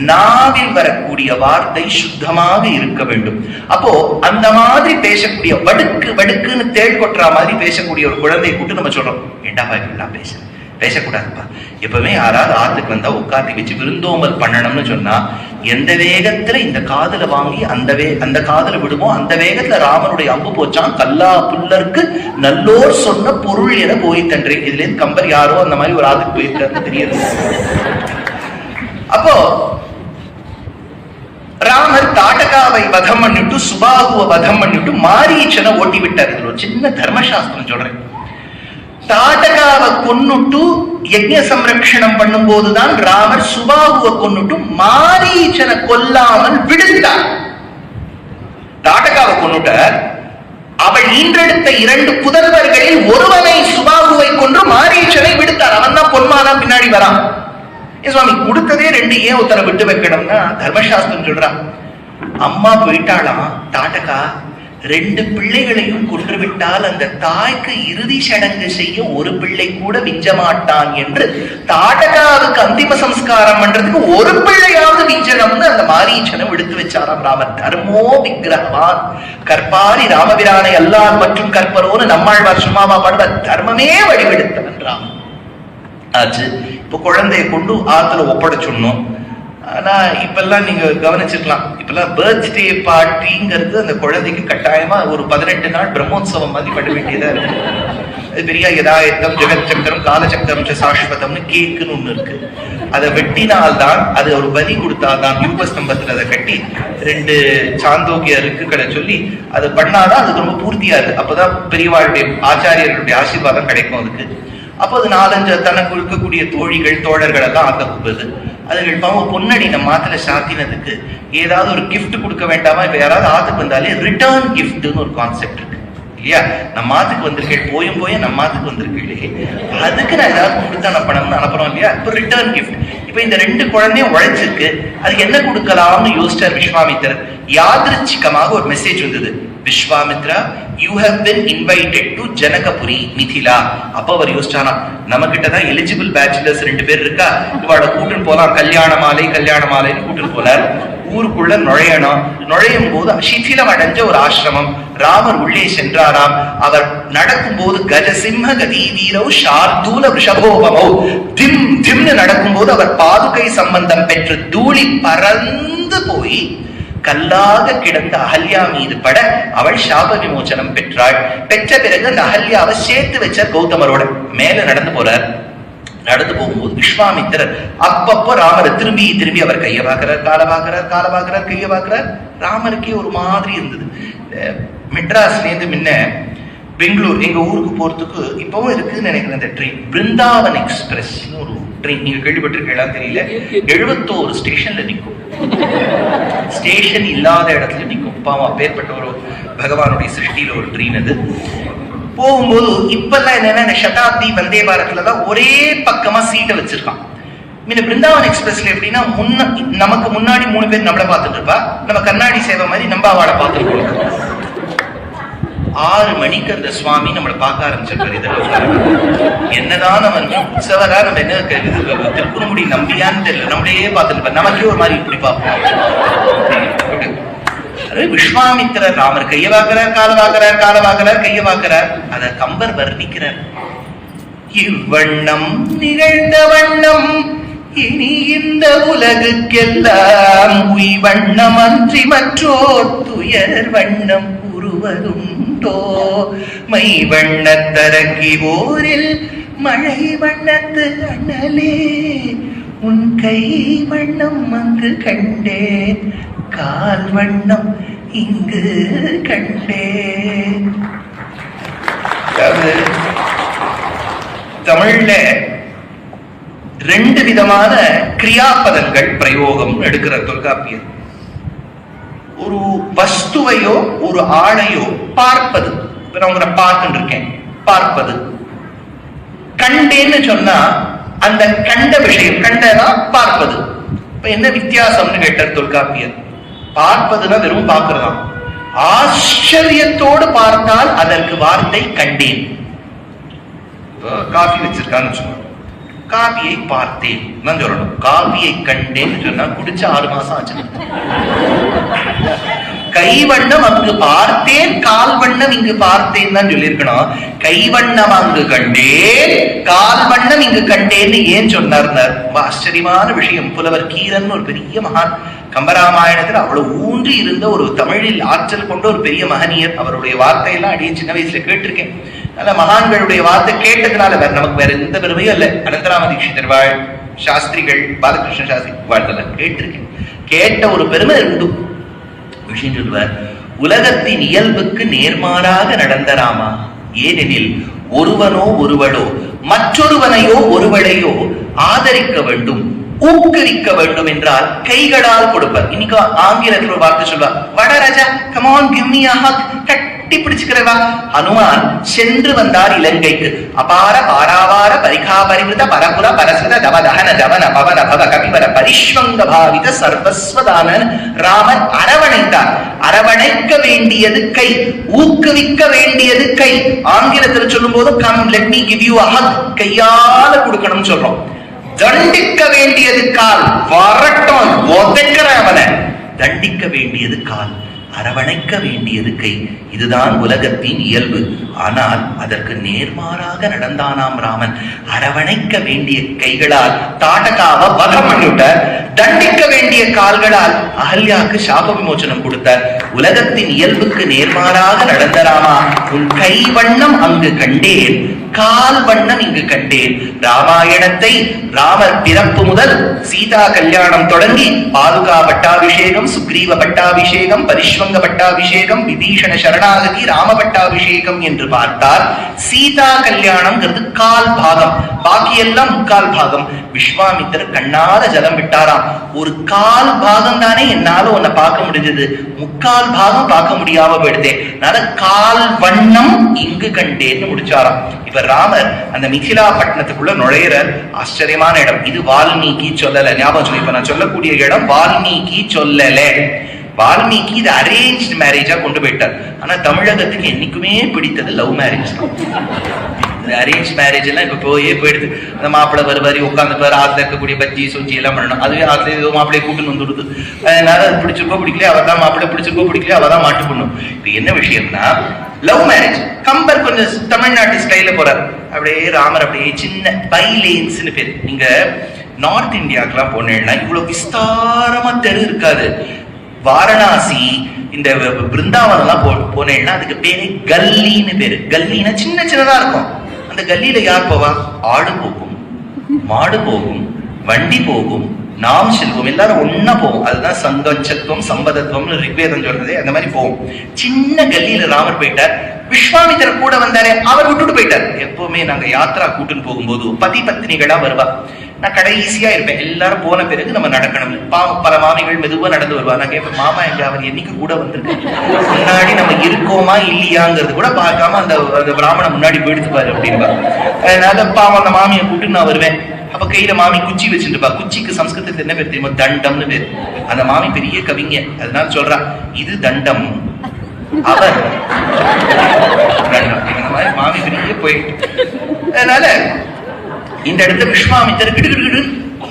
நாவில் வரக்கூடிய வார்த்தை சுத்தமாக இருக்க வேண்டும். அப்போ அந்த மாதிரி பேசக்கூடிய வடுக்கு வடுக்குன்னு தேள் கொட்டுற மாதிரி பேசக்கூடிய ஒரு குழந்தையை கூட்டு நம்ம சொல்றோம், ஏண்டாப்பா இப்படிலாம் பேசக்கூடாதுப்பா. எப்பவுமே யாராவது ஆத்துக்கு வந்தா உட்காத்தி வச்சு விருந்தோம்பல் பண்ணணும்னு சொன்னா, எந்த வேகத்துல இந்த காதுல வாங்கி அந்த காதுல விடுமோ அந்த வேகத்துல ராமனுடைய அம்பு போச்சான், கல்லா புல்லருக்கு நல்லோர் சொன்ன பொருள் என போய் தன்றே. இதுல இருந்து கம்பர் யாரோ அந்த மாதிரி ஒரு ஆத்துக்கு போயிருக்காருன்னு தெரியாது. அப்போ ராமர் தாட்டகாவை வதம் பண்ணிட்டு சுபாகுவ வதம் பண்ணிட்டு மாரீச்சனை ஓட்டி விட்டார். இதுல ஒரு சின்ன தர்மசாஸ்திரம் சொல்றேன். தாட்டகாவை கொன்னுட்டு யஜ்ஞ சம்ரக்ஷணம் பண்ணும் போதுதான் ராமர் சுபாகுவை கொன்னுட்டு மாரீச்சனை கொல்லாமல் விடுத்தார். தாட்டகாவை கொன்னுட்டார். அவள் ஈன்றெடுத்த 2 புதல்வர்களில் ஒருவனை சுபாகுவை கொன்று மாரீச்சனை விடுத்தார். அவன் தான் பொன்மானா பின்னாடி வரான். சுவாமி கொடுத்ததே 2, ஏன் உத்தர விட்டு வைக்கணும்னா தர்மசாஸ்திரம் சொல்றான். அம்மா போயிட்டாளாம் தாட்டகா, 2 பிள்ளைகளையும் கொன்று விட்டால் அந்த தாய்க்கு இறுதி சடங்கு செய்ய ஒரு பிள்ளை கூட விஞ்ச மாட்டான் என்று தாட்டகாவுக்கு அந்திம சம்ஸ்காரம் பண்றதுக்கு ஒரு பிள்ளையாவது விஞ்சனம்னு அந்த மாரீச்சனை விடுத்து வச்சாராம் ராமர். தர்மோ விக்கிரகவான் கற்பாரி ராமபிரானை அல்லால் மற்றும் கற்பரோன்னு நம்மாழ்வார் சும்மாவா பாடுவார். தர்மமே வடிவெடுத்தவன் ராமன் ஆச்சு. இப்ப குழந்தைய கொண்டு ஆத்துல ஒப்படைச்சுடணும். ஆனா இப்பெல்லாம் நீங்க கவனிச்சிருக்கலாம், இப்பெல்லாம் பர்த்டே பார்ட்டிங்கிறது அந்த குழந்தைக்கு கட்டாயமா ஒரு 18 நாள் பிரம்மோத்சவம் மாதிரி பண்ண வேண்டியதா இருக்கு. அது பெரிய யதாயத்தம் ஜெகத் சக்கரம் காலச்சக்கரம் சாஸ்வதம்னு கேக்குன்னு ஒண்ணு இருக்கு. அதை வெட்டினால்தான், அது ஒரு பலி கொடுத்தால்தான், யூபஸ்தம்பத்துல அதை கட்டி 2 சாந்தோக்கிய ருக்குகளை சொல்லி அதை பண்ணாதான் அது ரொம்ப பூர்த்தியா இருக்கு. அப்பதான் பெரியவாளுடைய ஆச்சாரியர்களுடைய ஆசீர்வாதம் கிடைக்கும் அதுக்கு. அப்போ அது 4-5 தனக்கு இருக்கக்கூடிய தோழிகள் தோழர்கள் எல்லாம் ஆத்த கூப்பிடுது. அதுகள் பாவம் பொன்னடி நம்ம மாத்துல சாத்தினதுக்கு ஏதாவது ஒரு கிஃப்ட் கொடுக்க வேண்டாமா? இப்ப யாராவது ஆத்துக்கு வந்தாலே ரிட்டர்ன் கிஃப்ட்னு ஒரு கான்செப்ட் இருக்கு இல்லையா? நம்ம மாத்துக்கு வந்திருக்கேன், போயும் நம்ம மாத்துக்கு வந்திருக்கேன், அதுக்கு நான் ஏதாவது கொடுத்தா நான் பணம்னு அனுப்புறோம் இல்லையா? இப்போ ரிட்டர்ன் கிஃப்ட். இப்ப இந்த 2 குழந்தையும் உழைச்சிருக்கு, அதுக்கு என்ன கொடுக்கலாம்னு யோசிச்சார் விஸ்வாமித்திரர். யாதிருச்சிகமாக ஒரு மெசேஜ் வந்தது, Vishwamitra you have been invited to Janakpuri Mithila. அப்ப அவர் யோசிச்சானா, நம்ம கிட்டதான் எலிஜிபிள் பேச்சுலர்ஸ் 2 பேர் இருக்கா, இவாட கூட்டுன்னு போலாம், கல்யாண மாலைன்னு கூட்டுன்னு போனார். ஊருக்குள்ள நுழையும் போது சிதிலம் அடைஞ்ச ஒரு ஆசிரமம். ராமர் உள்ளே சென்றாராம். அவர் நடக்கும் போது கஜசிம்ம கதீவீரோ ஷார்தூல ரிஷபோபமோ திம் திம்னு நடக்கும் போது அவர் பாதுகை சம்பந்தம் பெற்று தூளி பறந்து போய் கல்லாக கிடந்த அகல்யா மீது பட அவள் சாப விமோச்சனம் பெற்றாள். பெற்ற பிறகு அந்த அகல்யாவை சேர்த்து வச்ச கௌதமரோட மேல நடந்து போறார். நடந்து போகும்போது விஸ்வாமித்திரர் அப்பப்போ ராமரை திரும்பி அவர் கையை பார்க்கிறார், காலை பார்க்கிறார், கையை பார்க்கிறார். ராமருக்கே ஒரு மாதிரி இருந்தது. மெட்ராஸ்ல இருந்து முன்ன பெங்களூர் எங்க ஊருக்கு போறதுக்கு இப்பவும் இருக்குன்னு நினைக்கிறேன் இந்த ட்ரெயின், பிருந்தாவன் எக்ஸ்பிரஸ் ஒரு ட்ரெயின். நீங்க கேள்விப்பட்டிருக்கீங்களா தெரியல. 71 ஸ்டேஷன்ல நிற்கும். ஸ்டேஷன் இல்லாத இடத்துல நிற்கும். பாவம் அப்பேற்பட்ட ஒரு பகவானுடைய சிருஷ்டியில ஒரு ட்ரெயின் அது. போகும்போது இப்பெல்லாம் என்னன்னா சதாப்தி வந்தே பாரத்லதான் ஒரே பக்கமா சீட்டை வச்சிருக்கான். முன்ன பிருந்தாவன் எக்ஸ்பிரஸ்ல எப்படின்னா நமக்கு முன்னாடி 3 பேர் நம்மளை பார்த்துட்டு இருப்பா, நம்ம கண்ணாடி சேவை மாதிரி நம்ம அவளை பார்த்துட்டு போகணும். 6 மணிக்கு அந்த சுவாமி நம்மளை பார்க்க ஆரம்பிச்சிருக்காரு. என்னதான் நம்ம உற்சவரா நம்ம என்ன திருக்குறங்குடி நம்பியான்னு தெரியல, நம்மளையே பார்த்துட்டு நமக்கே ஒரு மாதிரி இப்படி பார்ப்போம். விஸ்வாமித்திரர் ராமர் கைய வாக்குறார், கால வாக்குறார், கைய வாக்குறார். அத கம்பர் வர்ணிக்கிறார். இவ்வண்ணம் நிகழ்ந்த வண்ணம் இனி இந்த உலகுக்கெல்லாம் உய்வண்ணம் அன்றி மற்றோர் துயர் வண்ணம் உருவதுண்டோ. மை வண்ணத்தரங்கி ஓரில் மழை வண்ணத்து அண்ணலே உன் கை வண்ணம் அங்கு கண்டேன், கால் வண்ணம் இங்கு கண்டேன். தமிழ்ல 2 விதமான கிரியாபதங்கள் பிரயோகம் எடுக்கிற தொல்காப்பியர். ஒரு வஸ்துவையோ ஒரு ஆளையோ பார்ப்பது. இப்ப நான் உங்களை பார்த்துட்டு இருக்கேன், பார்ப்பது. கண்டேன்னு சொன்னா அந்த கண்ட விஷயம், கண்டனா பார்ப்பது. இப்ப என்ன வித்தியாசம்னு கேட்டார் தொல்காப்பியர். பார்ப்பதுன்னா வெறும் பார்க்கிறதாம். ஆச்சரியத்தோடு பார்த்தால் அதற்கு வார்த்தை கண்டேன். காபி வச்சிருக்கான்னு சொன்ன காபியை பார்த்தேன் நான் சொல்லணும். காபியை கண்டேன்னு சொன்னா குடிச்ச 6 மாசம் ஆச்சு. கைவண்ணம் அங்கு பார்த்தேன், கால் வண்ணம் இங்கு பார்த்தேன் தான் சொல்லியிருக்கணும். கைவண்ணம் அங்கு கண்டேன், கால் வண்ணம் இங்கு கண்டேன்னு ஏன் சொன்னார்? ஆச்சரியமான விஷயம். புலவர் கீரன் ஒரு பெரிய மகான், கம்பராமாயணத்தில் அவ்வளவு ஊன்றி இருந்த ஒரு தமிழில் ஆற்றல் கொண்ட ஒரு பெரிய மகனியர். அவருடைய வார்த்தையெல்லாம் அடியே சின்ன வயசுல கேட்டிருக்கேன். அதனால மகான்களுடைய வார்த்தை கேட்டதுனால நமக்கு வேற எந்த பெருமையும் இல்லை. அனந்தராம தீட்சிதர் வாழ், சாஸ்திரிகள், பாலகிருஷ்ண சாஸ்திரி வாழ்த்தல கேட்டிருக்கேன். கேட்ட ஒரு பெருமை உண்டு. விஷயம் சொல்வார், உலகத்தின் இயல்புக்கு நேர்மாறாக நடந்த ராமா. ஏனெனில் ஒருவனோ ஒருவளோ மற்றொருவனையோ ஒருவளையோ ஆதரிக்க வேண்டும், ஊக்குவிக்க வேண்டும் என்றால் கைகளால் கொடுப்பார். இன்னைக்கு ஆங்கிலத்தில் ஒரு வார்த்தை சொல்வார், வட ராஜா come on give me a hug. கட்டி பிடிச்சுக்கிறவா. ஹனுமான் சென்று வந்தார் இலங்கைக்கு. அபார பாராவார பரிகா பரிவிருத பரபுர பரஸ்வத தவதஹன ஜவன பவன பவ கபிவர பரிஷ்வங்க பாவித சர்வஸ்வதானன் ராமன் அரவணைத்தார். அரவணைக்க வேண்டியது கை, ஊக்குவிக்க வேண்டியது கை. ஆங்கிலத்தில் சொல்லும் போது come let me give you a hug, கையால கொடுக்கணும் சொல்றோம். தண்டிக்க வேண்டியது கால், வரட்டும் ஒதைக்கிற அவனை. தண்டிக்க வேண்டியது கால், அரவணைக்க வேண்டியது கை. இதுதான் உலகத்தின் இயல்பு. ஆனால் அதற்கு நேர்மாறாக நடந்தானாம் ராமன். அரவணைக்க வேண்டிய கைகளால் தாட்டகாவ வதம் பண்ணிவிட்டார். தண்டிக்க வேண்டிய கால்களால் அகல்யாக்கு சாப விமோசனம் கொடுத்தார். உலகத்தின் இயல்புக்கு நேர்மாறாக நடந்த ராமா, உன் கை வண்ணம் அங்கு கண்டேன், கால் வண்ணம் இங்கு கண்டேன். ராமாயணத்தை ராமர் பிறப்பு முதல் சீதா கல்யாணம் தொடங்கி பாதுகா பட்டாபிஷேகம், சுக்ரீவ பட்டாபிஷேகம், பரிஷ்வங்க பட்டாபிஷேகம், விபீஷண சரணாகதி, ராம பட்டாபிஷேகம் என்று பார்த்தால் சீதா கல்யாணம்ங்கிறது 1/4 பாகம், பாக்கி எல்லாம் 3/4 பாகம். விஸ்வாமித்திரர் கண்ணால ஜலம் விட்டாராம். ஒரு 1/4 பாகம் தானே என்னால உன்னை பார்க்க முடிஞ்சது, 3/4 பாகம் பார்க்க முடியாம போயிடுதே. அதனால 1/4 வண்ணம் இங்கு கண்டேன்னு முடிச்சாராம். இப்ப ராமர் அந்த மிथिला பட்டணத்துக்குள்ள நுழையிற ஆச்சரியமான இடம் இது. வால்மீகி சொல்லல, ஞாபகம் சொல்லி. இப்ப நான் சொல்லக்கூடிய இடம் வால்மீகி சொல்லல. வால்மீகி இது அரேஞ்ச் மேரேஜா கொண்டு போயிட்டார். ஆனா தமிழகத்துக்கு என்னைக்குமே பிடித்தது லவ் மேரேஜ் தான். அரேஞ்ச் மேரேஜ் எல்லாம் இப்ப போயிடுது. அந்த மாப்பிள்ளை வருவாரி உட்காந்து பாரு, ஆத்துல இருக்கக்கூடிய பஜ்ஜி சொஞ்சி எல்லாம் பண்ணணும். அதுவே ஆத்துல ஏதோ மாப்பிள்ளையை கூட்டுன்னு வந்துடுது. அதனால அது பிடிச்சிருக்கோ பிடிக்கலையே அவர் தான் மாப்பிள்ளை, பிடிச்சிருக்கோ பிடிக்கலையே அவ தான் மாட்டு பண்ணும். இப்ப என்ன விஷயம்னா லவ் மேரேஜ். கம்பர் கொஞ்சம் தமிழ்நாட்டு ஸ்டைல போறார். அப்படியே ராமர் அப்படியே சின்ன பைலேன்ஸ்னு பேரு. நீங்க நார்த் இந்தியாக்கெல்லாம் போனேன்னா இவ்வளவு விஸ்தாரமா தெரு இருக்காது. வாரணாசி இந்த பிருந்தாவனம் எல்லாம் போனேன்னா அதுக்கு பேரு கல்லின்னு பேரு. கல்லின்னா சின்ன சின்னதா இருக்கும். அந்த கல்லியில யார் போவா? ஆடு போகும், மாடு போகும், வண்டி போகும், நாம் செல்வம், எல்லாரும் ஒன்னா போவோம். அதுதான் சங்கச்சத்துவம் சம்பதத்துவம்னு ரிக்வேதம் சொல்றது. அந்த மாதிரி போவோம். சின்ன கல்லியில ராமர் போயிட்டார். விஸ்வாமித்திரர் கூட வந்தாரு, அவர் விட்டுட்டு போயிட்டார். எப்பவுமே நாங்க யாத்திரா கூட்டுன்னு போகும்போது பதி பத்தினிகளா வருவா. நான் கடைசியா இருப்பேன். எல்லாரும் போன பிறகு நம்ம நடக்கணும். பல மாமிகள் மெதுவா நடந்து வருவா. நான் கேட்பேன், மாமா எங்க அவர் என்னைக்கு கூட வந்திருக்கு, முன்னாடி நம்ம இருக்கோமா இல்லையாங்கிறது கூட பார்க்காம அந்த பிராமணன் முன்னாடி போயிடுத்துப்பாரு அப்படின்பா. அதனால பாவம் அந்த மாமியை கூப்பிட்டு நான் வருவேன். அப்ப கையில மாமி குச்சி வச்சுருப்பா. குச்சிக்கு சம்ஸ்கிருதத்துல என்ன பேர் தெரியுமா? தண்டம்னு பேர். அந்த மாமி பெரிய கவிங்க, அதனால சொல்றா இது தண்டம், அவர் தண்டம். இந்த மாதிரி மாமி பெரிய போயிட்டு. அதனால இந்த இடத்துல விஸ்வாமித்திரர் கிடுகிடு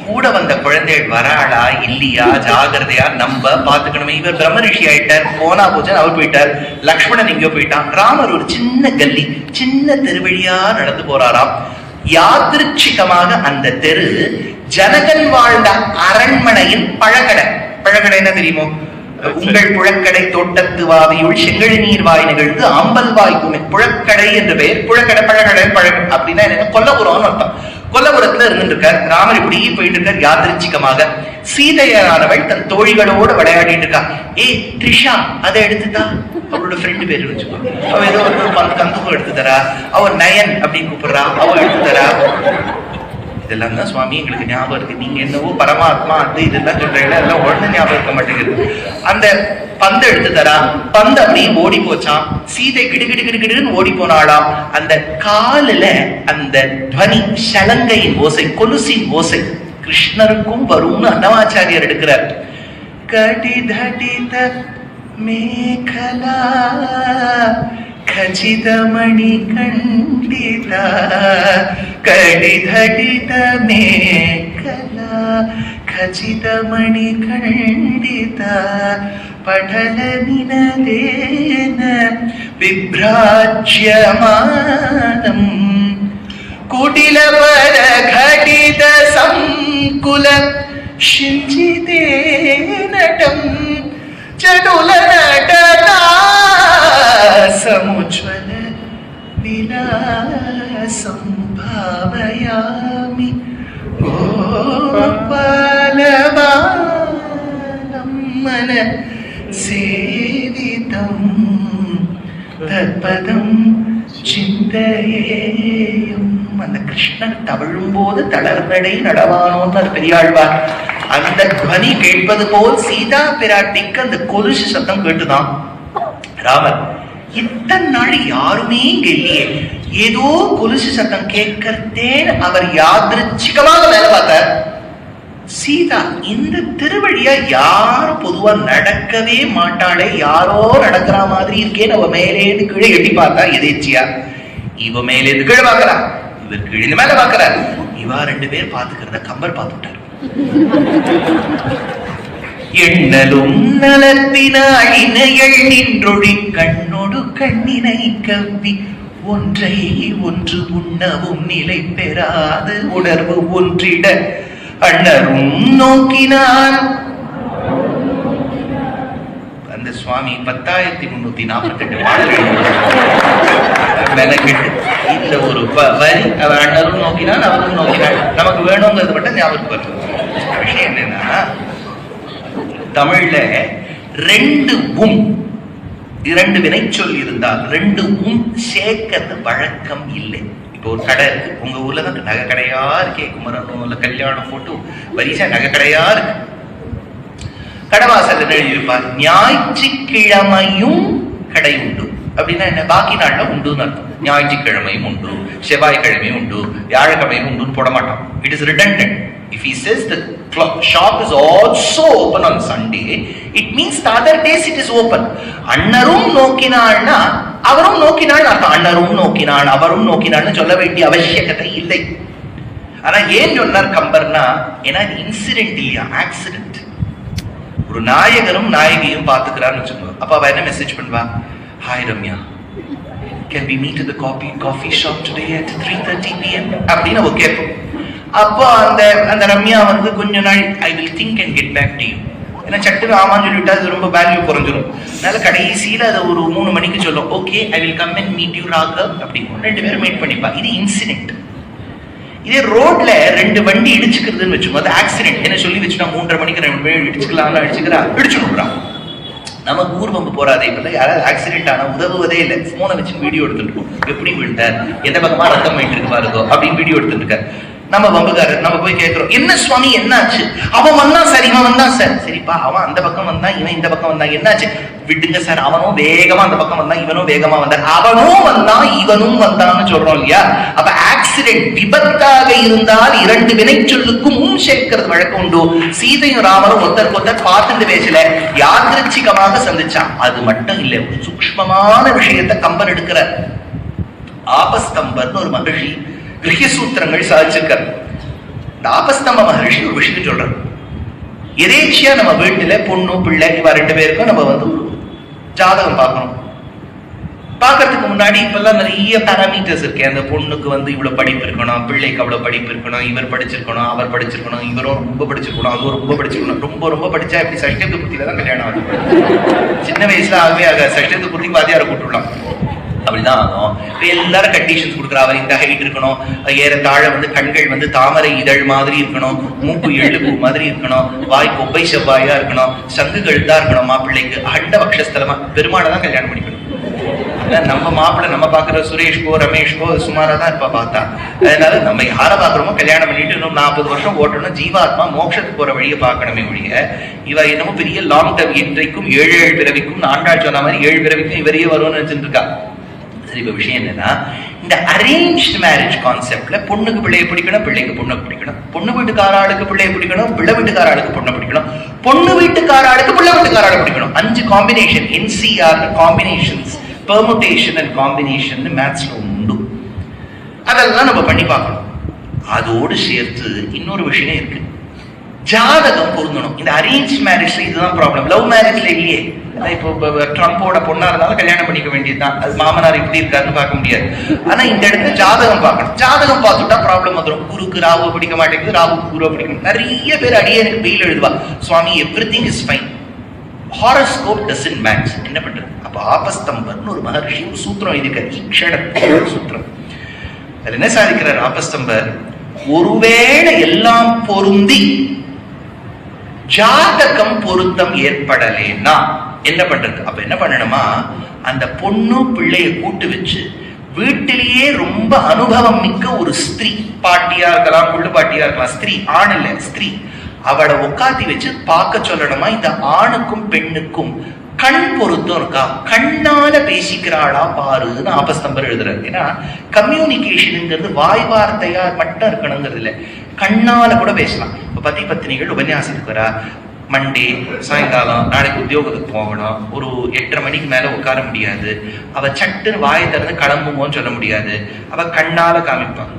கூட வந்த குழந்தை வராளா இல்லையா ஜாகிரதையா நம்ம பாத்துக்கணுமே. இவர் பிரம்ம ரிஷி ஆயிட்டார், போனா போச்சு அவர் போயிட்டார். லக்ஷ்மணன் எங்கயோ போயிட்டான். ராமர் ஒரு சின்ன கல்லி சின்ன தெருவழியா நடந்து போறாராம். யாதிருச்சிகமாக அந்த தெரு ஜனகன் வாழ்ந்த அரண்மனையின் பழக்கடை. பழக்கடை என்ன தெரியுமோ? உங்கள் புழக்கடை தோட்டத்து வாவியுள் செங்கழி நீர் வாய் நிகழ்ந்து ஆம்பல் வாய்க்குமே. புழக்கடை என்று பெயர். புழக்கடை பழக்கடை பழக் அப்படின்னா என்ன? கொல்லபுரம்னு அர்த்தம். கொல்லபுரத்துல இருந்துட்டு இருக்கார் ராமர். இப்படி போயிட்டு இருக்கார் யாதிருச்சிகமாக. சீதையானவள் தன் தோழிகளோட விளையாடிட்டு இருக்கா. ஏய் த்ரிஷா, அதை எடுத்துட்டா. அவளோட ஃப்ரெண்டு பேரு வச்சுக்கோ. அவ ஏதோ ஒரு கந்துக்கும் எடுத்து தரா. அவ நயன் அப்படின்னு கூப்பிடுறா, அவ எடுத்து தரா. இதெல்லாம் தான் சுவாமி எங்களுக்கு ஞாபகம் இருக்கு. நீங்க என்னவோ பரமாத்மா அது இதெல்லாம் சொல்றீங்களா, அதெல்லாம் உடனே ஞாபகம் இருக்க மாட்டேங்குது. அந்த பந்து எடுத்து தரா. பந்து அப்படியே ஓடி போச்சான். சீதை கிடுகிடுன்னு ஓடி போனாளாம். அந்த காலில அந்த துவனி, சலங்கையின் ஓசை, கொலுசின் ஓசை கிருஷ்ணருக்கும் வரும்னு அன்னமாச்சாரியர் எடுக்கிறார். கடிதடித மேகலா ಖಚಿತಮಣಿ ಖಂಡಿತ ಕಡಿಧಡಿತ ಮೇಕಲ ಖಚಿತಮಣಿ ಖಂಡಿತ ಪಠಲ ನಿನದೇನ ವಿಭ್ರಾಜ್ಯಮಾನಂ ಕುಟಿಲ ಪರ ಘಟಿತ ಸಂಕುಲ ಶಿಂಜಿತೆ ನಟಂ ಚಟುಲ ನಟನಾ ಸಮುಜ್ವಲ ವಿಲಾಸಂ ಭಾವಯಾಮಿ ಗೋಪಾಲಬಾಲಂ ಮನ ಸೇವಿತಂ தத்பதம் சிந்தையேயும். அந்த கிருஷ்ணன் தவழும் போது தளர்நடை நடவானோன்னு அது பெரியாழ்வார். அந்த துவனி கேட்பது போல் சீதா பிராட்டிக்கு அந்த கொலுசு சத்தம் கேட்டுதான். ராமர் இத்தனை நாள் யாருமே இங்க இல்லையே, ஏதோ கொலுசு சத்தம் கேட்கறதேன்னு அவர் யாதிருச்சிகமாக வேலை பார்த்தார். சீதா இந்த திருவழியா யாரும் பொதுவா நடக்கவே மாட்டாளே, யாரோ நடக்கிற மாதிரி இருக்கேன்னு அவ மேலேந்து கீழே எட்டி பார்த்தா. எதேச்சியா இவ மேலேந்து கீழே பாக்குறா, இவர் கீழே மேல பாக்குறாரு. இவா ரெண்டு பேர் பாத்துக்கிறத கம்பர் பார்த்துட்டார். எண்ணலும் நலத்தினாயினையள் நின்றொழி கண்ணொடு கண்ணினை கவ்வி ஒன்றை ஒன்று உண்ணவும் நிலை பெறாது உணர்வு ஒன்றிட அண்ணரும் நோக்கினான். அந்த சுவாமி 10,348 பாடல்கள் இந்த ஒரு வரி அவர் அண்ணரும் நோக்கினான் அவரும் நோக்கினாள். நமக்கு வேணுங்கிறது மட்டும் ஞாபகம் வருது. விஷயம் என்னன்னா, தமிழ்ல இரண்டு வினைச்சொல் இருந்தால் ரெண்டு சேர்க்கிறது வழக்கம் இல்லை. இப்போ ஒரு கடை இருக்கு, உங்க ஊர்ல தான் நகை கடையா இருக்கே, குமரன் கல்யாணம் போட்டு வரிசா நகை கடையா இருக்கு. கடவாசல் எழுதியிருப்பார், ஞாயிற்றுக்கிழமையும் கடை உண்டு அப்படின்னா என்ன, பாக்கி நாள்ல உண்டுன்னு அர்த்தம். ஞாயிற்றுக்கிழமையும் உண்டு, செவ்வாய்க்கிழமையும் உண்டு, வியாழக்கிழமையும் உண்டுன்னு போட மாட்டோம். It is redundant. If he says the shop is also open on Sunday, it means the other days it is open. அண்ணரும் நோக்கினாள்னா அவரும் நோக்கினாள் அர்த்தம். அண்ணரும் நோக்கினாள் அவரும் நோக்கினாள்னு சொல்ல வேண்டிய அவசியத்தை இல்லை. ஆனா ஏன் சொன்னார் கம்பர்னா, ஏன்னா இன்சிடென்ட் இல்லையா, ஆக்சிடென்ட். ஒரு நாயகரும் நாயகியும் பாத்துக்கிறான்னு வச்சுக்கோங்க. அப்ப அவ என்ன மெசேஜ் பண்ணுவா, hi Ramya, can we meet at the coffee shop today at 3:30 PM அப்படின்னு அவ கேட்போம். அப்போ அந்த ரம்யா வந்து கொஞ்ச நாள் I will think and get back to you, ஏன்னா சட்டுன்னு ஆமான்னு சொல்லிவிட்டா அது ரொம்ப வேல்யூ குறைஞ்சிடும். அதனால கடைசியில அதை ஒரு 3 மணிக்கு சொல்லும், okay I will come and meet you Raghav அப்படின்னு. 2 பேரும் மீட் பண்ணிப்பா. இது இன்சிடென்ட். இதே ரோட்ல 2 வண்டி இடிச்சுக்கிறதுன்னு வச்சுக்கோ, அது ஆக்சிடென்ட். என்ன சொல்லி வச்சுட்டா 3:30 மணிக்கு 2 பேர் இடிச்சுக்கலாம், இடிச்சுடுறான். நமக்கு ஊர்வம்பு போறாதே. இப்ப யாராவது ஆக்சிடென்ட் ஆனா உதவுவதே இல்லை. போனை வச்சு வீடியோ எடுத்துட்டு இருக்கோம், எப்படி விழுந்தார், எந்த பக்கமா ரத்தம் போயிட்டு இருக்கு பாருங்க அப்படின்னு வீடியோ எடுத்துட்டு இருக்காரு. நம்ம வம்புக்காரர் நம்ம போய் கேட்கிறோம், என்ன சுவாமி என்னாச்சு? அவன் வந்தா சார், இவன் வந்தா சார். சரிப்பா, அவன் அந்த பக்கம் வந்தா இவன் இந்த பக்கம் வந்தா என்னாச்சு? விட்டுங்க சார், அவனும் வேகமா அந்த பக்கம் வந்தா இவனும் வேகமா வந்தான், அவனும் வந்தா இவனும் வந்தான்னு சொல்றோம் இல்லையா? அப்ப ஆக்சிடென்ட் விபத்தாக இருந்தால் 2 வினைச்சொல்லுக்கும் சேர்க்கிறது வழக்கம் உண்டு. சீதையும் ராமரும் ஒருத்தர் பார்த்துட்டு பேசல, யாதிருச்சிகமாக சந்திச்சான். அது மட்டும் இல்லை, ஒரு சூக்ஷ்மமான விஷயத்தை கம்பன் எடுக்கிறார். ஆபஸ்தம்பர்னு ஒரு மகிழ்ச்சி கிரகசூத்திரங்கள் சாதிச்சிருக்கார். இந்த ஆபஸ்தம்ப மகர்ஷி ஒரு விஷயம் சொல்றாரு, எதேச்சியா நம்ம வீட்டுல பொண்ணு பிள்ளை இவ 2 பேருக்கும் நம்ம வந்து ஜாதகம் பார்க்கணும். பார்க்கறதுக்கு முன்னாடி இப்பெல்லாம் நிறைய பாராமீட்டர்ஸ் இருக்கு. அந்த பொண்ணுக்கு வந்து இவ்வளவு படிப்பு இருக்கணும், பிள்ளைக்கு அவ்வளவு படிப்பு இருக்கணும், இவர் படிச்சிருக்கணும், அவர் படிச்சிருக்கணும், இவரும் ரொம்ப படிச்சிருக்கணும், அதுவும் ரொம்ப படிச்சிருக்கணும். ரொம்ப படிச்சா இப்படி சஷ்டத்து பூர்த்தியில தான் கல்யாணம் ஆகும். சின்ன வயசுல ஆகவே ஆக சஷ்டத்து பூர்த்திக்கு வாத்தியாரை கூட்டுடலாம். அப்படிதான் ஆகும். எல்லாரும் கண்டிஷன்ஸ் கொடுக்குற, அவர் இந்த ஹைட் இருக்கணும், ஏறத்தாழ கண்கள் தாமரை இதழ் மாதிரி இருக்கணும், மூக்கு எள்ளுப்பூ மாதிரி இருக்கணும், வாய் கொப்பை செவ்வாயா இருக்கணும், சங்கு கழுத்தா இருக்கணும், மாப்பிள்ளைக்கு அண்ட பக்ஷஸ்தலமா பெருமாளை தான் கல்யாணம் பண்ணிக்கணும். நம்ம மாப்பிள்ளை நம்ம பாக்குற சுரேஷ்கோ ரமேஷ்கோ சுமாரா தான் இப்ப பார்த்தா. அதனால நம்ம யாரை பாக்குறோமோ கல்யாணம் பண்ணிட்டு இன்னும் 40 வருஷம் ஓட்டணும், ஜீவாத்மா மோட்சத்துக்கு போற வழியை பார்க்கணுமே ஒழிய இவ என்னமோ பெரிய லாங் டர்ம் இன்றைக்கும் 7 பிறவிக்கும் ஆண்டாள் சொன்ன மாதிரி 7 பிறவிக்கும் இவரையே வரும்னு நினைச்சிட்டு இருக்கா. சரி, இப்ப விஷயம் என்னன்னா, இந்த அரேஞ்ச்டு மேரேஜ் கான்செப்ட்ல பொண்ணுக்கு பிள்ளையை பிடிக்கணும், பிள்ளைக்கு பொண்ணை பிடிக்கணும், பொண்ணு வீட்டுக்காராளுக்கு பிள்ளையை பிடிக்கணும், பிள்ளை வீட்டுக்காராளுக்கு பொண்ணை பிடிக்கணும், பொண்ணு வீட்டுக்காராளுக்கு பிள்ளை வீட்டுக்காராளை பிடிக்கணும். 5 combination, NCR combinations, permutation and combination மேத்ஸ்ல உண்டு. அதெல்லாம் நம்ம பண்ணி பார்க்கணும். அதோடு சேர்த்து இன்னொரு விஷயம் இருக்கு, ஜாதகம் பொருந்தணும். இந்த அரேஞ்ச் மேரேஜ்ல இதுதான் ப்ராப்ளம். லவ் மேரேஜ்ல இல்லையே. இப்போ ட்ரம்போட பொண்ணா இருந்தாலும் கல்யாணம் பண்ணிக்க வேண்டியதுதான். அது மாமனார் இப்படி இருக்காருன்னு பார்க்க முடியாது. ஆனா இந்த இடத்துல ஜாதகம் பார்க்கணும். ஜாதகம் பார்த்துட்டா ப்ராப்ளம் வந்துடும். குருக்கு ராகு பிடிக்க மாட்டேங்குது, ராகு குரு பிடிக்கும். நிறைய பேர் அடியே எனக்கு மெயில் எழுதுவா, Swami everything is fine, horoscope doesn't match, என்ன பண்றது? அப்ப ஆபஸ்தம்பர்னு ஒரு மகர்ஷி ஒரு சூத்திரம் எழுதியிருக்கார், ஈக்ஷண சூத்திரம். அதுல என்ன சாதிக்கிறார் ஆபஸ்தம்பர்? ஒருவேளை எல்லாம் பொருந்தி ஜாதகம் பொருத்தம் ஏற்படலேன்னா என்ன பண்றது? அப்ப என்ன பண்ணணுமா, அந்த பொண்ணு பிள்ளைய கூட்டு வச்சு வீட்டிலேயே ரொம்ப அனுபவம் மிக்க ஒரு ஸ்திரீ, பாட்டியா இருக்கலாம், புள்ளு பாட்டியா இருக்கலாம், ஸ்திரீ, ஆண் இல்ல ஸ்திரீ, அவளை உட்காத்தி வச்சு பார்க்க சொல்லணுமா. இந்த ஆணுக்கும் பெண்ணுக்கும் கண் பொருத்தம் இருக்கா, கண்ணால பேசிக்கிறாளா பாருன்னு ஆபஸ்தம்பர் எழுதுறாரு. ஏன்னா கம்யூனிகேஷனுங்கிறது வாய் வார்த்தையா மட்டும் இருக்கணுங்கிறது இல்லை, கண்ணால கூட பேசலாம். இப்ப பத்தி பத்தினிகள் உபன்யாசத்துக்கு வரா, மண்டே சாயங்காலம் நாளைக்கு உத்தியோகத்துக்கு போகணும், ஒரு 8:30 மணிக்கு மேல உட்கார முடியாது, அவ சட்டுன்னு வாயை திறந்து கிளம்புமோன்னு சொல்ல முடியாது, அவ கண்ணால காமிப்பான்.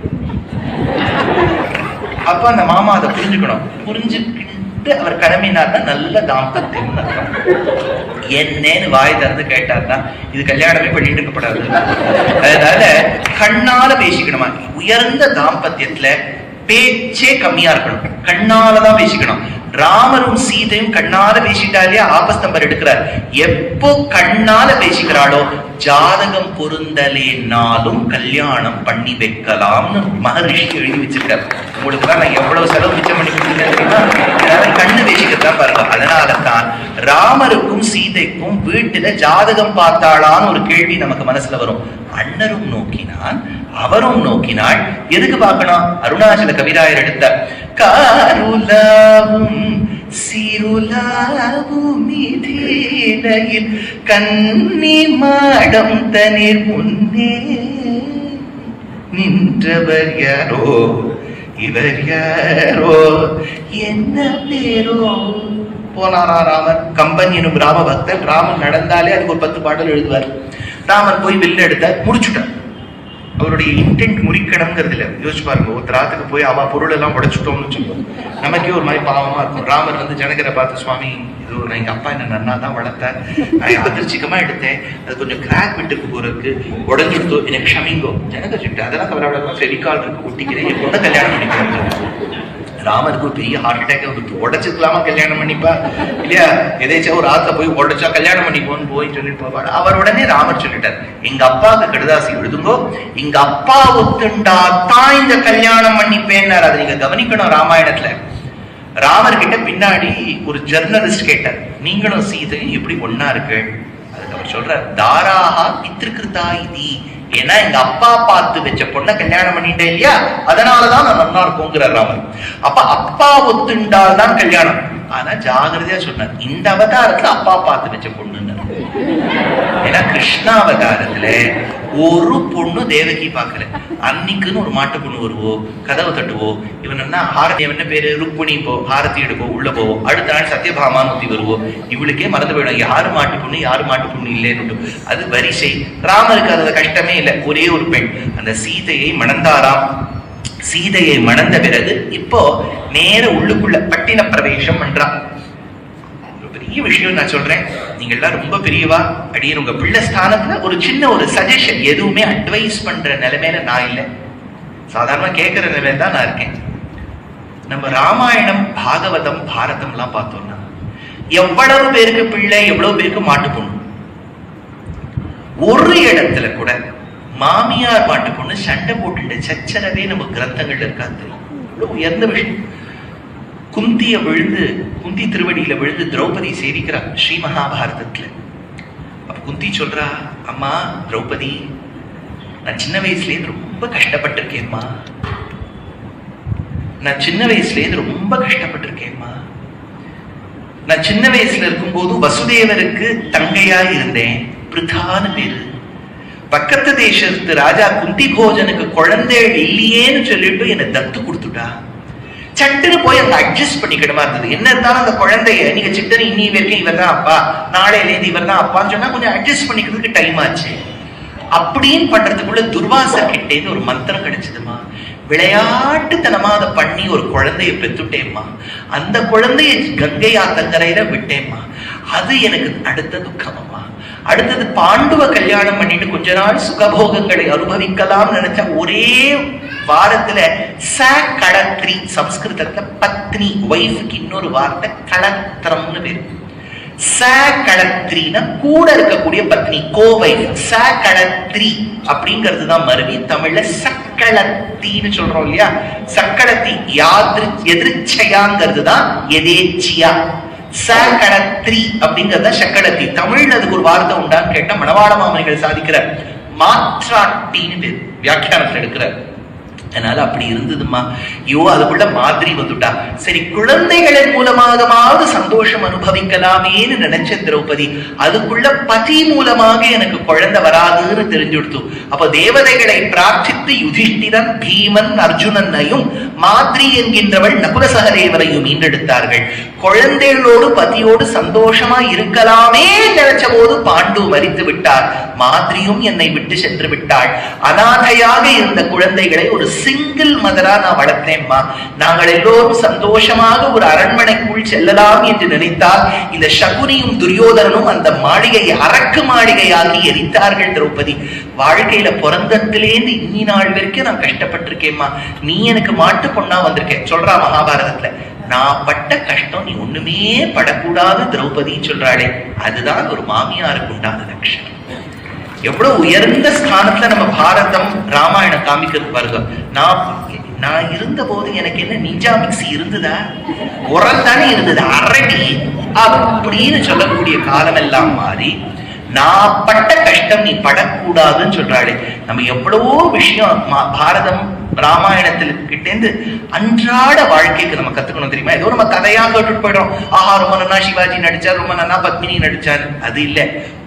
அப்ப அந்த மாமா அதை புரிஞ்சுக்கணும். புரிஞ்சுக்கிட்டு அவர் கிளம்பினார்னா நல்ல தாம்பத்தியம் அர்த்தம். என்னன்னு வாய் திறந்து கேட்டார்னா இது கல்யாணமே பண்ணிட்டு இருக்கப்படாது. அதனால கண்ணால பேசிக்கணுமா. உயர்ந்த தாம்பத்தியத்துல பேச்சே கம்மியா இருக்கணும், கண்ணாலதான் பேசிக்கணும். ராமரும் சீதையும் கண்ணால பேசிட்டாலே ஆபஸ்தம்பர் எடுக்கிறார். எப்போ கண்ணால பேசிக்கிறாளோ ஜாதகம் பொருந்தலேனாலும் கல்யாணம் பண்ணி வைக்கலாம்னு மகரிஷி எழுதி வச்சிருக்காரு. உங்களுக்கு தான் நான் எவ்வளவு செலவு மிச்சம் பண்ணி கொடுத்துருக்கேன், கண்ணு பேசிக்கிறதான் பாருங்க. அதனாலதான் ராமருக்கும் சீதைக்கும் வீட்டுல ஜாதகம் பார்த்தாளான்னு ஒரு கேள்வி நமக்கு மனசுல வரும். அண்ணரும் நோக்கினான், அவரும் நோக்கினாள். எதுக்கு பார்க்கணும்? அருணாச்சல கவிராயர் எடுத்த காருலாவும் சிருலாவும் இதேனையில் கன்னி மாடம் தனிர் முன்னே நின்றவர் யாரோ இவர் யாரோ என்ன பேரோ. போனாரா ராமர். கம்பன் எனும் ராம பக்தன். ராமன் நடந்தாலே அதுக்கு ஒரு 10 பாடல் எழுதுவார். ராமன் போய் வில்ல எடுத்தார், முடிச்சுட்டார். அவருடைய இன்டென்ட் முறிக்கணுங்கிறது இல்லை. யோசிச்சு பாருங்க, ஒருத்தராத்துக்கு போய் அவன் பொருள் எல்லாம் உடைச்சுட்டோம்னு சொல்லுவோம், நமக்கே ஒரு மாதிரி பாவமா இருக்கும். ராமர் ஜனகரை பார்த்து, சுவாமி இது எங்க அப்பா என்ன நன்னா தான் வளர்த்தார், அதிர்ச்சிக்கமா எடுத்தேன், அது கொஞ்சம் கிராக் விட்டுக்கு போறதுக்கு உடஞ்சுடுத்தோ, எனக்கு ஷமிங்கோ. ஜனகர் சொல்லிட்டு அதெல்லாம் கவலைப்படாம ஃபெவிகால் இருக்கு ஒட்டிக்கிறேன், என் பொண்ணை கல்யாணம் பண்ணிக்கிறேன். ராமருக்கு ஒரு பெரிய ஹார்ட் அட்டாக் வந்துட்டு, உடைச்சிக்கலாமா கல்யாணம் பண்ணிப்பா இல்லையா, எதாச்சும் ஒரு ஆத்துல போய் உடைச்சா கல்யாணம் பண்ணிப்போன்னு போய் சொல்லிட்டு போவாரு. அவர் உடனே ராமர் சொல்லிட்டார், எங்க அப்பாவுக்கு கடுதாசி எழுதுங்கோ, எங்க அப்பா ஒத்துண்டா தான் இந்த கல்யாணம் பண்ணிப்பேன்னாரு. அதை நீங்க கவனிக்கணும். ராமாயணத்துல ராமர் கிட்ட பின்னாடி ஒரு ஜெர்னலிஸ்ட் கேட்டார், நீங்களும் சீதையும் எப்படி ஒன்னா இருக்கு? அதுக்கு அவர் சொல்றார், தாராஹா பித்ருகிருதா இதி, ஏன்னா எங்க அப்பா பார்த்து வச்ச பொண்ணை கல்யாணம் பண்ணிட்டேன் இல்லையா, அதனாலதான் நான் நல்லா இருக்குங்கிறார் ராமர். அப்ப அப்பா ஒத்துண்டால் தான் கல்யாணம். ஆனா ஜாகிரதையா சொன்னார், இந்த அவதாரத்துல அப்பா பார்த்து வச்ச பொண்ணு. ஏன்னா கிருஷ்ணாவதாரத்துல ஒரு பொண்ணு தேவகி பாக்கல. அன்னைக்குன்னு ஒரு மாட்டு பொண்ணு வருவோ, கதவை தட்டுவோ, இவன் என்ன ஹாரதி, என்ன பேரு ருக்மிணி, போ ஹாரதி எடுப்போ, உள்ள போவோம். அடுத்த நாள் சத்யபாமானூத்தி வருவோம். இவளுக்கே மறந்து போயிடும் யாரு மாட்டு பொண்ணு யாரு மாட்டு பொண்ணு இல்லைன்னு. அது வரிசை. ராமருக்கு அது கஷ்டமே இல்லை, ஒரே ஒரு பெண். அந்த சீதையை மணந்தாராம். சீதையை மணந்த பிறகு இப்போ நேர உள்ளுக்குள்ள பட்டின பிரவேசம் பண்றான். பெரிய விஷயம் நான் சொல்றேன், நீங்க எல்லாம் ரொம்ப பெரியவா, அடியே உங்க பிள்ளை ஸ்தானத்துல ஒரு சின்ன ஒரு சஜஷன், எதுவுமே அட்வைஸ் பண்ற நிலைமையில நான் இல்லை, சாதாரண கேட்கிற நிலைமையில தான் நான் இருக்கேன். நம்ம ராமாயணம் பாகவதம் பாரதம் எல்லாம் பார்த்தோம்னா எவ்வளவு பேருக்கு பிள்ளை, எவ்வளவு பேருக்கு மாட்டு பொண்ணு. ஒரு இடத்துல கூட மாமியார் மாட்டு கொண்டு சண்டை போட்டு சச்சரவே நம்ம கிரந்தங்கள் இருக்காது. உயர்ந்த விஷயம். குந்தி திருவடியில விழுந்து திரௌபதி சேவிக்கிறார் ஸ்ரீ மகாபாரதத்துல. அப்ப குந்தி சொல்றா, அம்மா திரௌபதி, நான் சின்ன வயசுலேருந்து ரொம்ப கஷ்டப்பட்டிருக்கேம்மா, நான் சின்ன வயசுலேருந்து ரொம்ப கஷ்டப்பட்டிருக்கேம்மா. நான் சின்ன வயசுல இருக்கும்போது வசுதேவருக்கு தங்கையா இருந்தேன், பிருதான்னு பேரு. பக்கத்து தேசத்து ராஜா குந்தி போஜனுக்கு குழந்தைகள் இல்லையேன்னு சொல்லிட்டு என்னை தத்து கொடுத்துட்டா. சட்டுன்னு போய் அங்க அட்ஜஸ்ட் பண்ணிக்கிடமா இருந்தது. என்ன இருந்தாலும் அந்த குழந்தைய நீங்க சிட்டனு இன்னி வரைக்கும் இவர் தான் அப்பா, நாளையிலேருந்து இவர் தான் அப்பான்னு சொன்னா கொஞ்சம் அட்ஜஸ்ட் பண்ணிக்கிறதுக்கு டைம் ஆச்சு. அப்படின்னு பண்றதுக்குள்ள துர்வாசர் கிட்டேன்னு ஒரு மந்திரம் கிடைச்சதுமா. விளையாட்டுத்தனமா அதை பண்ணி ஒரு குழந்தைய பெத்துட்டேம்மா. அந்த குழந்தைய கங்கை ஆத்தங்கரையில விட்டேம்மா. அது எனக்கு அடுத்த துக்கமம்மா. அடுத்தது பாண்டுவ கல்யாணம் பண்ணிட்டு கொஞ்ச நாள் சுகபோகங்களை அனுபவிக்கலாம் நினைச்ச ஒரே வாரத்துல கடத்ரி, சம்ஸ்கிருதத்துல பத்னி, ஒய்ஃபுக்கு இன்னொரு வார்த்தை களத்திரம்னு பேரு. கடத்ரினா கூட இருக்கக்கூடிய பத்னி, கோவைஃப். கடத்ரி அப்படிங்கிறது தான் மருவி. தமிழ்ல சக்களத்தின்னு சொல்றோம் இல்லையா? சக்களத்தி எதிர்ச்சையாங்கிறது தான் எதேச்சியா. கடத்ரி அப்படிங்கறத சக்களத்தி. தமிழ்ல அதுக்கு ஒரு வார்த்தை உண்டான்னு கேட்டா மணவாள மாமனிகள் சாதிக்கிற மாற்றாட்டின்னு பேர், வியாக்கியானத்துல எடுக்கிற. அதனால அப்படி இருந்ததுமா. ஐயோ, அதுக்குள்ள மாதிரி வந்துட்டா. சரி, குழந்தைகளின் மூலமாகவாவது சந்தோஷம் அனுபவிக்கலாமேன்னு நினைச்ச திரௌபதி, அதுக்குள்ள பதி மூலமாக எனக்கு குழந்தை வராதுன்னு தெரிஞ்சுடுத்து. அப்ப தேவதைகளை பிரார்த்தித்து யுதிஷ்டிரன், பீமன், அர்ஜுனனையும் மாதிரி என்கின்றவள் நகுல சகதேவரையும் மீண்டெடுத்தார்கள். குழந்தைகளோடு பதியோடு சந்தோஷமா இருக்கலாமே நினைச்ச போது பாண்டு மரித்து விட்டார். மாதிரியும் என்னை விட்டு சென்று விட்டாள். அநாதையாக இருந்த குழந்தைகளை ஒரு சிங்கிள் மதரா நான் வளர்த்தேன்மா. நாங்கள் எல்லோரும் சந்தோஷமாக ஒரு அரண்மனைக்குள் செல்லலாம் என்று நினைத்தால் இந்த சகுனியும் துரியோதனனும் அந்த மாளிகையை அரக்கு மாளிகையாகி எரித்தார்கள். திரௌபதி, வாழ்க்கையில பிறந்தத்திலேருந்து இன்னி நாள் வரைக்கும் நான் கஷ்டப்பட்டிருக்கேம்மா. நீ எனக்கு மாட்டு பொண்ணா வந்திருக்கேன் சொல்றா மகாபாரதத்துல. நான் பட்ட கஷ்டம் நீ ஒண்ணுமே படக்கூடாது திரௌபதி சொல்றாளே, அதுதான் ஒரு மாமியாருக்கு உண்டான லட்சணம். எவ்வளவு உயர்ந்த ஸ்தானத்துல நம்ம பாரதம் ராமாயணம் காமிக்கிறது பாருங்க. நான் இருந்த போது எனக்கு என்ன நிஞ்சா மிக்சி இருந்ததா? உரம் தானே இருந்தது, அரடி அப்படின்னு சொல்லக்கூடிய காலம் எல்லாம் மாறி நான் பட்ட கஷ்டம் நீ படக்கூடாதுன்னு சொல்றாளே. நம்ம எவ்வளவோ விஷயம் பாரதம் ராமாயணத்துல கிட்டேந்து அன்றாட வாழ்க்கைக்கு நம்ம கத்துக்கணும் தெரியுமா? ஏதோ நம்ம கதையா கேட்டுட்டு போயிடும். ஆஹா, ரொம்ப நன்னா சிவாஜி நடிச்சார், ரொம்ப நன்னா பத்மினி நடிச்சார். அது இல்ல,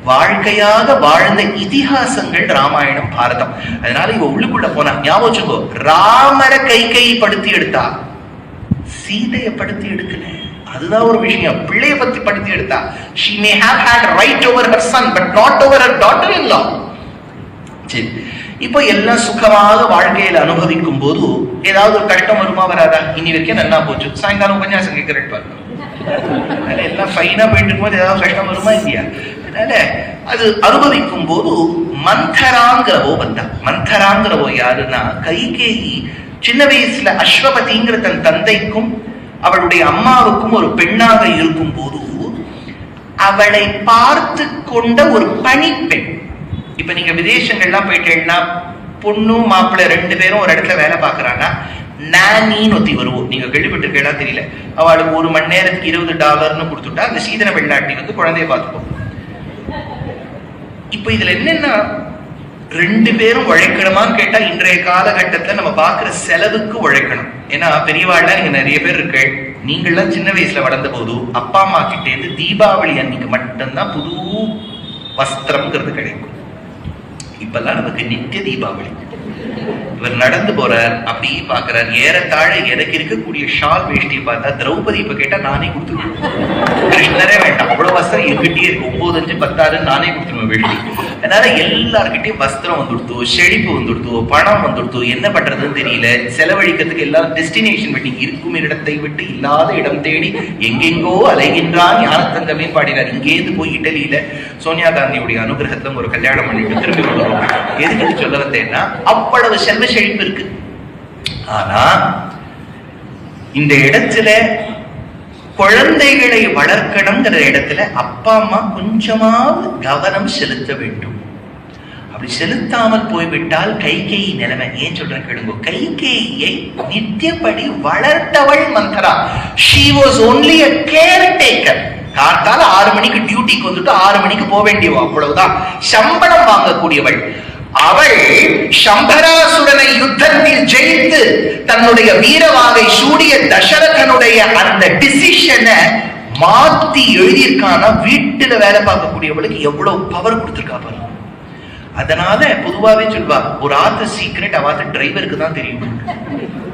வாழ்க்கையாக வாழ்ந்த இதிகாசங்கள் ராமாயணம் பாரதம். அதனால இவ உள்ளுக்குள்ள போனா ஞாபகம் வச்சுக்கோ, ராமரை கை படுத்தி எடுத்தா, சீதையை படுத்தி எடுக்கல. அதுதான் ஒரு விஷயம். பிள்ளைய பத்தி படுத்தி எடுத்தா. She may have had right over her son but not over her daughter-in-law. சரி, இப்போ எல்லாம் சுகமாக வாழ்க்கையில அனுபவிக்கும் போது ஏதாவது ஒரு கஷ்டம் வருமா வராதா? இனி வரைக்கும் நல்லா போச்சு. சாயங்காலம் உபன்யாசம் கேட்கிறேன் பாருங்க, எல்லாம் ஃபைனா போயிட்டு இருக்கும்போது ஏதாவது கஷ்டம் வருமா இல்லையா? அதனால அது அனுபவிக்கும் போது மந்தராங்கிறவோ வந்தா. மந்தராங்கிறவோ யாருன்னா கைகேயி சின்ன வயசுல அஸ்வபதிங்கிற தன் தந்தைக்கும் அவளுடைய அம்மாவுக்கும் ஒரு பெண்ணாக இருக்கும் போது அவளை பார்த்து கொண்ட ஒரு பணிப்பெண். இப்ப நீங்க விதேசங்கள்லாம் போயிட்டேன்னா பொண்ணும் மாப்பிள்ளை ரெண்டு பேரும் ஒரு இடத்துல வேலை பாக்குறாங்கன்னா நானின்னு ஒத்தி வருவோம். நீங்க கேள்விப்பட்டிருக்கா தெரியல. அவளுக்கு ஒரு மணி நேரத்துக்கு $20 கொடுத்துட்டா அந்த சீதன வெள்ளாட்டி வந்து குழந்தைய பார்த்துப்போம். இப்ப இதுல என்னன்னா, ரெண்டு பேரும் உழைக்கணுமான்னு கேட்டா இன்றைய காலகட்டத்துல நம்ம பாக்குற செலவுக்கு உழைக்கணும். ஏன்னா பெரியவாள்ல நீங்க நிறைய பேர் இருக்கு. நீங்கள்லாம் சின்ன வயசுல வளர்ந்த போது அப்பா அம்மா கிட்டே இருந்து தீபாவளி அன்னைக்கு மட்டும்தான் புது வஸ்திரம்ங்கிறது கிடைக்கும். இப்பெல்லாம் நமக்கு நித்திய தீபாவளி. இவர் நடந்து போறார், அப்படி பாக்குறார், ஏறத்தாழ எனக்கு இருக்கக்கூடிய ஷால் வேஷ்டியை பார்த்தா திரௌபதி இப்ப கேட்டா நானே கொடுத்துருவேன். கிருஷ்ணரே வேண்டாம், அவ்வளவு வஸ்திரம் என்கிட்டயே இருக்கு. 9, 5, 10 நானே கொடுத்துருவேன் வேஷ்டி. அதனால எல்லார்கிட்டையும் வஸ்திரம் வந்துடுத்தோ, செழிப்பு வந்துடுத்தோ, பணம் வந்துடுத்தோ, என்ன பண்றதுன்னு தெரியல. செலவழிக்கிறதுக்கு எல்லாரும் டெஸ்டினேஷன் வெட்டிங். இருக்கும் இடத்தை விட்டு இல்லாத இடம் தேடி எங்கெங்கோ அலைகின்றான் ஞானத்தங்கமே பாடினார். இங்கேருந்து போய் இட்டலியில சோனியா காந்தியுடைய அனுகிரகத்துல ஒரு கல்யாணம் பண்ணிட்டு திரும்பி கொண்டுறோம். எதுக்கு சொல்ல வந்தேன்னா, அவ்வளவு செல்வ செழிப்பு இருக்கு. ஆனா இந்த இடத்துல குழந்தைகளை வளர்க்கணுங்கிற இடத்துல அப்பா அம்மா கொஞ்சமாவது கவனம் செலுத்த வேண்டும். அப்படி செலுத்தாமல் போய்விட்டால் கைகேயி நிலைமை. ஏன் சொல்றேன் கேளுங்க. கைகேயியை நித்தியப்படி வளர்த்தவள் மந்தரா. she was only a caretaker. காத்தால 6 மணிக்கு டியூட்டிக்கு வந்துட்டு 6 மணிக்கு போக வேண்டியவா, அவ்வளவுதான். சம்பளம் வாங்கக்கூடியவள் அவள். சம்பராசுரனை யுத்தத்தில் ஜெயித்து தன்னுடைய வீரவாகை சூடிய தசரதனுடைய அந்த டிசிஷனை மாத்தி எழுதியிருக்கான. வீட்டுல வேலை பார்க்கக்கூடியவளுக்கு எவ்வளவு பவர் கொடுத்திருக்கா பாருங்க. அதனால பொதுவாவே சொல்வா, ஒரு ஆத்த சீக்ரெட் அவாத்த டிரைவருக்கு தான் தெரியும்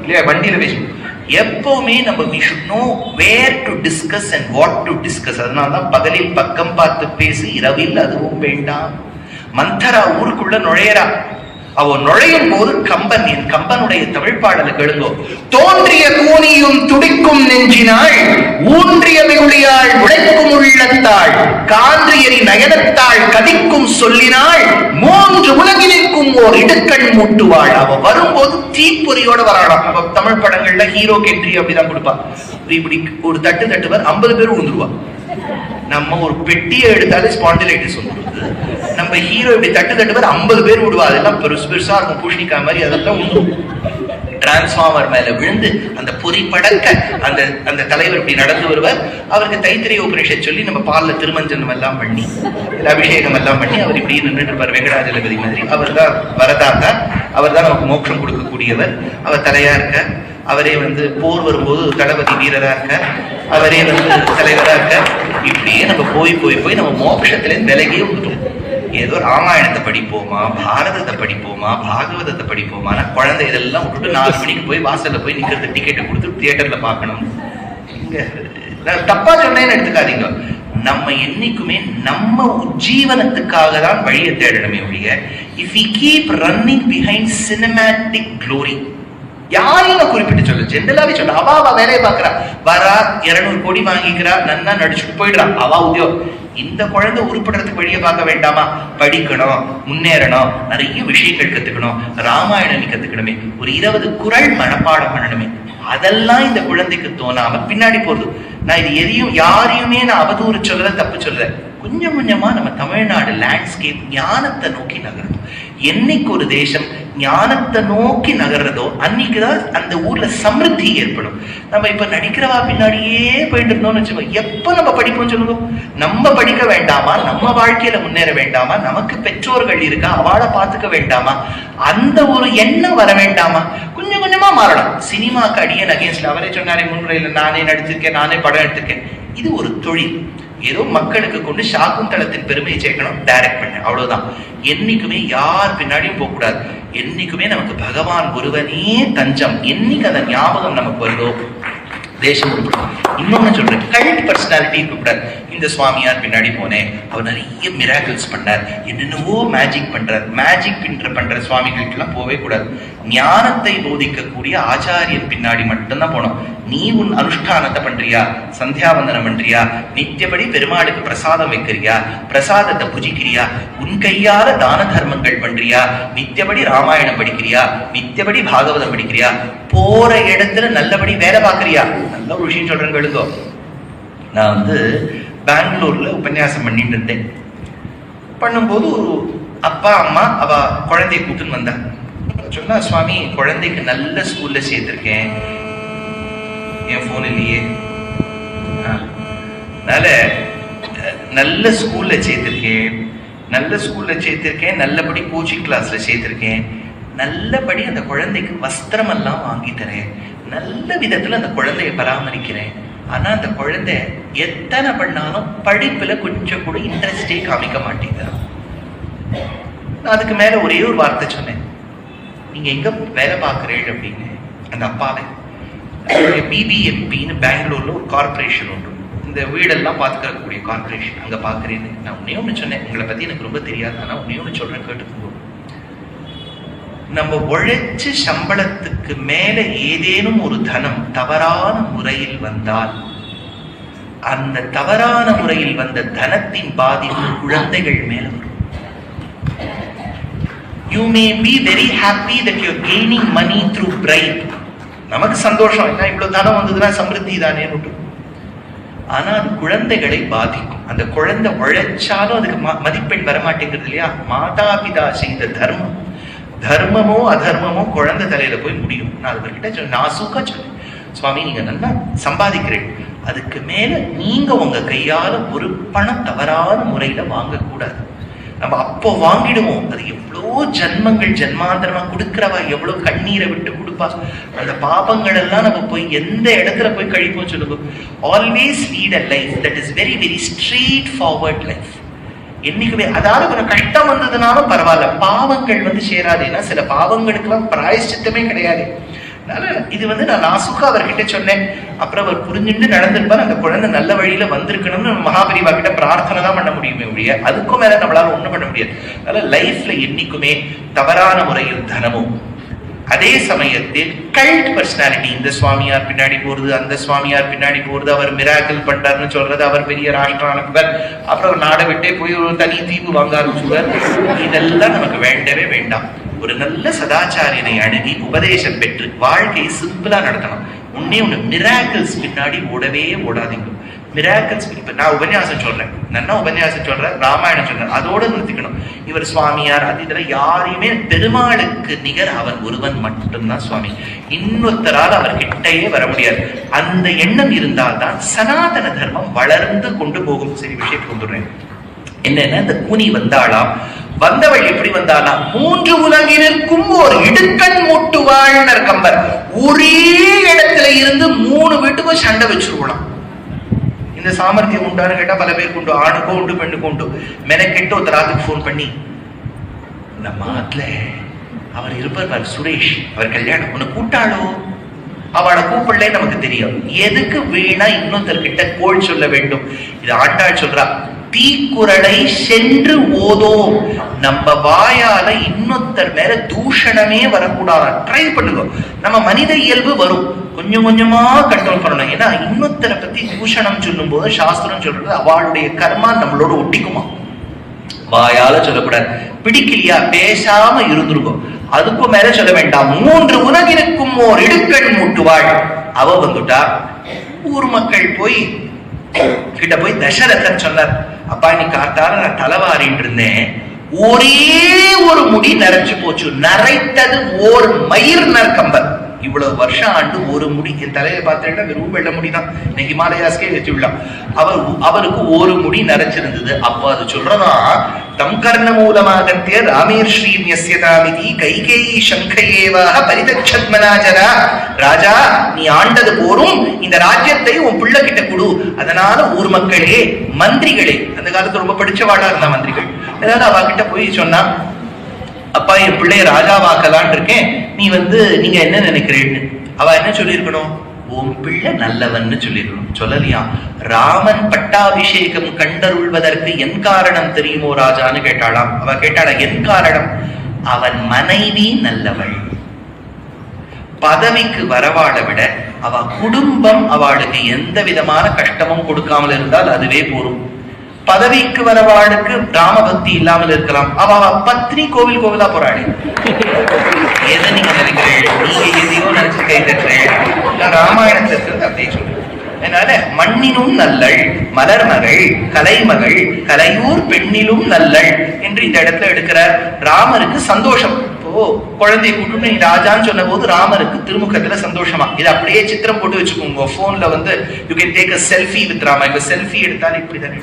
இல்லையா, வண்டியில பேசணும். எப்பவுமே நம்ம we should know where to discuss and what to discuss. அதனாலதான் பகலில் பக்கம் பார்த்து பேசி, இரவில் அதுவும் வேண்டாம். மந்தரா ஊருக்குள்ள நுழையறா. அவ நுழையும் போது கம்பன், என் கம்பனுடைய தமிழ் பாடலை கேளுங்கோ. தோன்றிய கூனியும் துடிக்கும் நெஞ்சினாள், ஊன்றிய வெகுளியாள் உழைக்கும் உள்ளத்தாள், கான்றியரி நயனத்தாள் கதிக்கும் சொல்லினாள், 3 உலகிற்கும் ஓர் இடுக்கண் மூட்டுவாள். அவ வரும்போது தீப்பொறியோட வராளாம். அவ தமிழ் படங்கள்ல ஹீரோக்கு என்ட்ரி அப்படிதான் கொடுப்பா. இப்படி ஒரு தட்டு தட்டுவார், 50 பேர் விழுந்துருவா. நம்ம ஒரு பெட்டியை எடுத்தாலே ஸ்பாண்டிலைட்டிஸ் வந்துருது. நம்ம ஹீரோ இப்படி தட்டு தட்டுவார், 50 பேர் விடுவா. அதெல்லாம் பெருசா இருக்கும், பூஷணிக்கா மாதிரி. அதெல்லாம் உண்டு. டிரான்ஸ்ஃபார்மர் மேல விழுந்து அந்த பொறி படக்க அந்த தலைவர் இப்படி நடந்து வருவார். அவருக்கு தைத்திரிய உபநிஷத் சொல்லி நம்ம பால்ல திருமஞ்சனம் எல்லாம் பண்ணி அபிஷேகம் எல்லாம் பண்ணி அவர் இப்படி நின்றுட்டு இருப்பார், வெங்கடாஜலபதி மாதிரி. அவர் தான் வரதாத்தா, அவர் தான் நமக்கு மோட்சம் கொடுக்கக்கூடியவர். அவர் தலையா இருக்க. அவரே போர் வரும்போது தளபதி வீரரா இருக்க. அவரே தலைவரா இருக்க. இப்படியே நம்ம போய் நம்ம மோட்சத்திலே விலகியே விட்டுட்டோம். ஏதோ ராமாயணத்தை படிப்போமா, பாரதத்தை படிப்போமா, பாகவதத்தை படிப்போமா, குழந்தை இதெல்லாம் விட்டுட்டு 4 மணிக்கு போய் வாசல்ல போய் நிக்கிறது, டிக்கெட்டை கொடுத்து தியேட்டர்ல பார்க்கணும். தப்பா சொன்னேன்னு எடுத்துக்காதீங்க. நம்ம என்னைக்குமே நம்ம உஜ்ஜீவனத்துக்காக தான் வழியை தேடணுமே ஒழிய, if we keep running behind cinematic glory, யாரையும் குறிப்பிட்டு சொல்ல, ஜென்ரலாவே சொல்ல. அவா வேலையை பாக்குறா, வரா, 200 கோடி வாங்கிக்கிறா, நன்னா நடிச்சுட்டு போயிடுறா, அவா உத்தியோகம். இந்த குழந்தை உருப்படுறதுக்கு வழியை பார்க்க வேண்டாமா? படிக்கணும், முன்னேறணும், நிறைய விஷயங்கள் கத்துக்கணும், ராமாயணம் கத்துக்கணுமே, ஒரு 20 குறள் மனப்பாடம் பண்ணணுமே. அதெல்லாம் இந்த குழந்தைக்கு தோணாம பின்னாடி போகுது. நான் இது எதையும் யாரையுமே நான் அவதூறு சொல்லல, தப்பு சொல்லல. கொஞ்சம் கொஞ்சமா நம்ம தமிழ்நாடு லேண்ட்ஸ்கேப் ஞானத்தை நோக்கி நகரும். என்னைக்கு ஒரு தேசம் ஞானத்தை நோக்கி நகர்றதோ அன்னைக்குதான் அந்த ஊர்ல சமிருத்தி ஏற்படும். நம்ம இப்ப நடிக்கிறவா பின்னாடியே போயிட்டு இருந்தோம்னு வச்சுக்கோ, எப்ப நம்ம படிப்போம் சொல்லுங்க? நம்ம படிக்க வேண்டாமா? நம்ம வாழ்க்கையில முன்னேற வேண்டாமா? நமக்கு பெற்றோர்கள் இருக்கா, அவளை பார்த்துக்க வேண்டாமா? அந்த ஒரு எண்ணம் வர வேண்டாமா? கொஞ்சம் கொஞ்சமா மாறணும். சினிமாக்கு அடியன் அகேன்ஸ்ட். அவரே சொன்னாரே முன்னுரையில, நானே நடிச்சிருக்கேன், நானே படம் எடுத்திருக்கேன். இது ஒரு தொழில். ஏதோ மக்களுக்கு கொண்டு சாகுந்தளத்தின் பெருமையை சேர்க்கணும், டைரக்ட் பண்ண, அவ்வளவுதான். என்னைக்குமே யார் பின்னாடியும் போக கூடாது. என்னைக்குமே நமக்கு பகவான் ஒருவனே தஞ்சம். என்னைக்கு அந்த ஞாபகம் நமக்கு வருதோ தேசம் உருப்படும். இன்னொன்னு சொல்றேன், கல்ட் பர்சனாலிட்டி இருக்கக்கூடாது. இந்த சுவாமியார் பின்னாடி போனேன், அவர் நிறைய மிராக்கிள்ஸ் பண்ணார், என்னென்னவோ மேஜிக் பண்றார், மேஜிக் பண்ற சுவாமிகளுக்கு எல்லாம் போவே கூடாது. ஞானத்தை போதிக்கக்கூடிய ஆச்சாரியன் பின்னாடி மட்டும்தான் போனோம். நீ உன் அனுஷ்டானத்தை பண்றியா, சந்தியாவந்தனம் பண்றியா, நித்தியபடி பெருமாளுக்கு பிரசாதம் வைக்கிறியா, பிரசாதத்தை புஜிக்கிறியா, உன் கையால தான தர்மங்கள் பண்றியா, நித்தியபடி ராமாயணம் படிக்கிறியா, நித்தியபடி பாகவதம் படிக்கிறியா, போற இடத்துல நல்லபடி வேலை பார்க்கறியா. நல்ல ஒரு விஷயம் சொல்றேன் கேளுங்கோ. நான் பெங்களூர்ல உபன்யாசம் பண்ணிட்டு இருந்தேன். பண்ணும்போது ஒரு அப்பா அம்மா அவ குழந்தைய கூட்டுன்னு வந்தா. சொன்னா, சுவாமி குழந்தைக்கு நல்ல ஸ்கூல்ல சேர்த்திருக்கேன், என் போன் இல்லையே, நல்ல ஸ்கூல்ல சேர்த்திருக்கேன், நல்லபடி கோச்சிங் கிளாஸ்ல சேர்த்திருக்கேன், நல்லபடி அந்த குழந்தைக்கு வஸ்திரம் எல்லாம் வாங்கி தரேன், நல்ல விதத்துல அந்த குழந்தைய பராமரிக்கிறேன். ஆனா அந்த குழந்தை எத்தனை பண்ணாலும் படிப்புல கொஞ்சம் கூட இன்ட்ரெஸ்டே காமிக்க மாட்டேங்கிறான். நான் அதுக்கு மேல ஒரே ஒரு வார்த்தை சொன்னேன், நீங்க எங்க வேலை பார்க்கிறீர்கள் அப்படின்னு. அந்த அப்பாவை பிபிஎம்பின்னு பெங்களூர்ல ஒரு கார்பரேஷன் உண்டு, இந்த வீடெல்லாம் பார்த்துக்கக்கூடிய கார்பரேஷன், அங்க பாக்குறேன்னு. நான் உன்னே ஒண்ணு சொன்னேன், உங்களை பத்தி எனக்கு ரொம்ப தெரியாது, ஆனா உன்னே ஒண்ணு சொல்றேன் கேட்டுக்கோ. நம்ம உழைச்சு சம்பளத்துக்கு மேல ஏதேனும் ஒரு தனம் தவறான முறையில் வந்தால், அந்த தவறான முறையில் வந்த தனத்தின் பாதிப்பு குழந்தைகள் மேல வரும். You may be very happy that you're gaining money through bribe. நமக்கு சந்தோஷம், என்ன இவ்வளவு தனம் வந்ததுன்னா சமிருத்தி தானே. ஆனா அது குழந்தைகளை பாதிக்கும். அந்த குழந்தை உழைச்சாலும் அதுக்கு மதிப்பெண் வரமாட்டேங்கிறது இல்லையா? மாதாபிதா செய்த தர்மம், தர்மமோ அதர்மமோ குழந்தை தலையில போய் முடியும். நான் அவர்கிட்ட நாசூக்கா சொன்னேன், சுவாமி நீங்க நல்லா சம்பாதிக்கிறேன், அதுக்கு மேல நீங்க உங்க கையால ஒரு பணம் தவறான முறையில வாங்கக்கூடாது. நம்ம அப்போ வாங்கிடுவோம். அது எவ்வளோ ஜன்மங்கள் ஜன்மாந்தரமா கொடுக்கிறவா எவ்வளவு கண்ணீரை விட்டு கொடுப்பா. அந்த பாபங்கள் எல்லாம் நம்ம போய் எந்த இடத்துல போய் கழிப்போம் சொல்லுங்க. Always lead a life that is very very straight forward life. என்னைக்குமே அதாவது கொஞ்சம் கஷ்டம் வந்ததுனாலும் பரவாயில்ல, பாவங்கள் சேராது. ஏன்னா சில பாவங்களுக்கெல்லாம் பிராயஷ்சித்தமே கிடையாது. அதனால இது நான் நாசுக்கா அவர்கிட்ட சொன்னேன். அப்புறம் அவர் புரிஞ்சுட்டு நடந்திருப்பார். அந்த குழந்தை நல்ல வழியில வந்திருக்கணும்னு மகாபரிவா கிட்ட பிரார்த்தனை தான் பண்ண முடியுமே ஒழிய அதுக்கும் மேல நம்மளால ஒண்ணும் பண்ண முடியாது. அதனால லைஃப்ல என்னைக்குமே தவறான முறையில் தனமும், அதே சமயத்தில் கல்ட் பர்சனாலிட்டி, இந்த சுவாமியார் பின்னாடி போறது, அந்த சுவாமியார் பின்னாடி போறது, அவர் மிராக்கிள் பண்றாருன்னு சொல்றது, அவர் பெரிய ராஷ்டிரம் அனுப்புவர், அப்புறம் நாடை விட்டே போய் ஒரு தனி தீவு வாங்க ஆரம்பிச்சுவர், இதெல்லாம் நமக்கு வேண்டவே வேண்டாம். ஒரு நல்ல சதாச்சாரியனை அணுகி உபதேசம் பெற்று வாழ்க்கையை சிம்பிளா நடத்தணும். ஒன்னே ஒண்ணு, மிராக்கிள்ஸ் பின்னாடி ஓடவே ஓடாதீங்க. மிராக்கிள்ஸ் இப்ப நான் உபன்யாசம் சொல்றேன், நல்லா உபன்யாசம் சொல்றேன், ராமாயணம் சொல்றேன், அதோட நிறுத்திக்கணும். இவர் சுவாமியார் அது இதுல யாரையுமே, பெருமாளுக்கு நிகர் அவன் ஒருவன் மட்டும்தான் சுவாமி, இன்னொருத்தரால் அவர் கிட்டையே வர முடியாது. அந்த எண்ணம் இருந்தால்தான் சனாதன தர்மம் வளர்ந்து கொண்டு போகும். சரி, விஷயத்துக்கு வந்துடுறேன். என்னன்னா, இந்த கூனி வந்தாளாம், வந்தவள் எப்படி வந்தாலாம், 3 உலகிற்கும் ஒரு இடுக்கண் மூட்டுவாழ்னர் கம்பர். ஒரே இடத்துல இருந்து 3 வீட்டுக்கும் சண்டை வச்சிருக்கலாம். இந்த சாமர்த்தியம் உண்டான்னு கேட்டா பல பேருக்கு உண்டு, ஆணுக்கும் உண்டு பெண்ணுக்கும் உண்டு. மெனக்கெட்டு ஒரு ராத்துக்கு போன் பண்ணி, நம்ம ஆத்துல அவர் இருப்பார் சுரேஷ், அவர் கல்யாணம் உன்னை கூட்டாளோ, அவளை கூப்பிடலே நமக்கு தெரியும். எதுக்கு வீணா இன்னொருத்தர்கிட்ட கோள் சொல்ல வேண்டும்? இது ஆண்டாள் சொல்றா, தீக்குறளை சென்று ஓதோம். நம்ம வாயால இன்னொருத்தர் மேல தூஷணமே வரக்கூடாது. ட்ரை பண்ணுங்க, நம்ம மனித இயல்பு வரும், கொஞ்சம் கொஞ்சமா கண்ட்ரோல் பண்ணணும். ஏன்னா இன்னொருத்தரை பத்தி தூஷணம் சொல்லும் போது சாஸ்திரம் சொல்றது அவளுடைய கர்மா நம்மளோட ஒட்டிக்குமா. வாயால சொல்லக்கூடாது. பிடிக்கலையா பேசாம இருந்துருக்கும், அதுக்கும் மேல சொல்ல வேண்டாம். 3 உலகிற்கும் ஓர் இடுக்கண் மூட்டுவாள். அவ வந்துட்டா. ஊர் மக்கள் போய் கிட்ட போய் தசரதன் சொன்னார், அப்பா நீ காத்தால நான் தலைவாரின்னு இருந்தேன், ஒரே ஒரு முடி நரைச்சு போச்சு, நரைத்தது ஓர் மயிர் நற்கம்பர். இவ்வளவு வருஷம் ஆண்டு ஒரு முடி என் தலையை பார்த்தா வெறும் வெள்ள முடிதான், இன்னைக்கு ஹிமாலயாஸ்கே வச்சு விடலாம். அவருக்கு ஒரு முடி நரைச்சிருந்தது. அப்போ அது சொல்றதா, தம் கர்ண மூலமாக ராமேர் ஸ்ரீன்யஸ்யதாமிதி கைகேயி சங்கையேவாக பரிதட்சத்மனாஜரா. ராஜா நீ ஆண்டது போரும், இந்த ராஜ்யத்தை உன் பிள்ளை கிட்ட கொடு. அதனால ஊர் மக்களே, மந்திரிகளே, அந்த காலத்துல ரொம்ப படிச்சவாளா இருந்தா மந்திரிகள், ஏதாவது அவ கிட்ட போய் சொன்னா, அப்பா என் பிள்ளைய ராஜாவாக்கலான் இருக்கேன், நீ நீங்க என்ன நினைக்கிறேன்னு. அவ என்ன சொல்லியிருக்கணும், உன் பிள்ளை நல்லவன்னு சொல்லியிருக்கணும். சொல்லலையா, ராமன் பட்டாபிஷேகம் கண்டருள்வதற்கு என் காரணம் தெரியுமோ ராஜான்னு கேட்டாளாம். அவ கேட்டாளா, என் காரணம், அவன் மனைவி நல்லவள். பதவிக்கு வரவாளை விட அவ குடும்பம் அவளுக்கு எந்த விதமான கஷ்டமும் கொடுக்காமல் இருந்தால் அதுவே போரும். பதவிக்கு வரவாளுக்கு ராம பக்தி இல்லாமல் இருக்கலாம், அவ பத்னி கோவில் கோவிலா போராடி. எதை நீங்க நினைக்கிறேன், நீங்க எதையோ நினைச்சு கை தட்டுறேன். ராமாயணத்துல இருக்கிறது அப்படியே சொல்றேன். அதனால மண்ணினும் நல்லள், மலர்மகள், கலைமகள், கலையூர் பெண்ணிலும் நல்லள் என்று இந்த இடத்துல எடுக்கிறார். ராமருக்கு சந்தோஷம். இப்போ குழந்தைய கூட்டு நீ ராஜான்னு சொன்ன போது ராமருக்கு திருமுகத்துல சந்தோஷமா. இது அப்படியே சித்திரம் போட்டு வச்சுக்கோங்க. போன்ல you can take a selfie with Rama. இப்ப செல்ஃபி எடுத்தாலும் இப்படிதானே.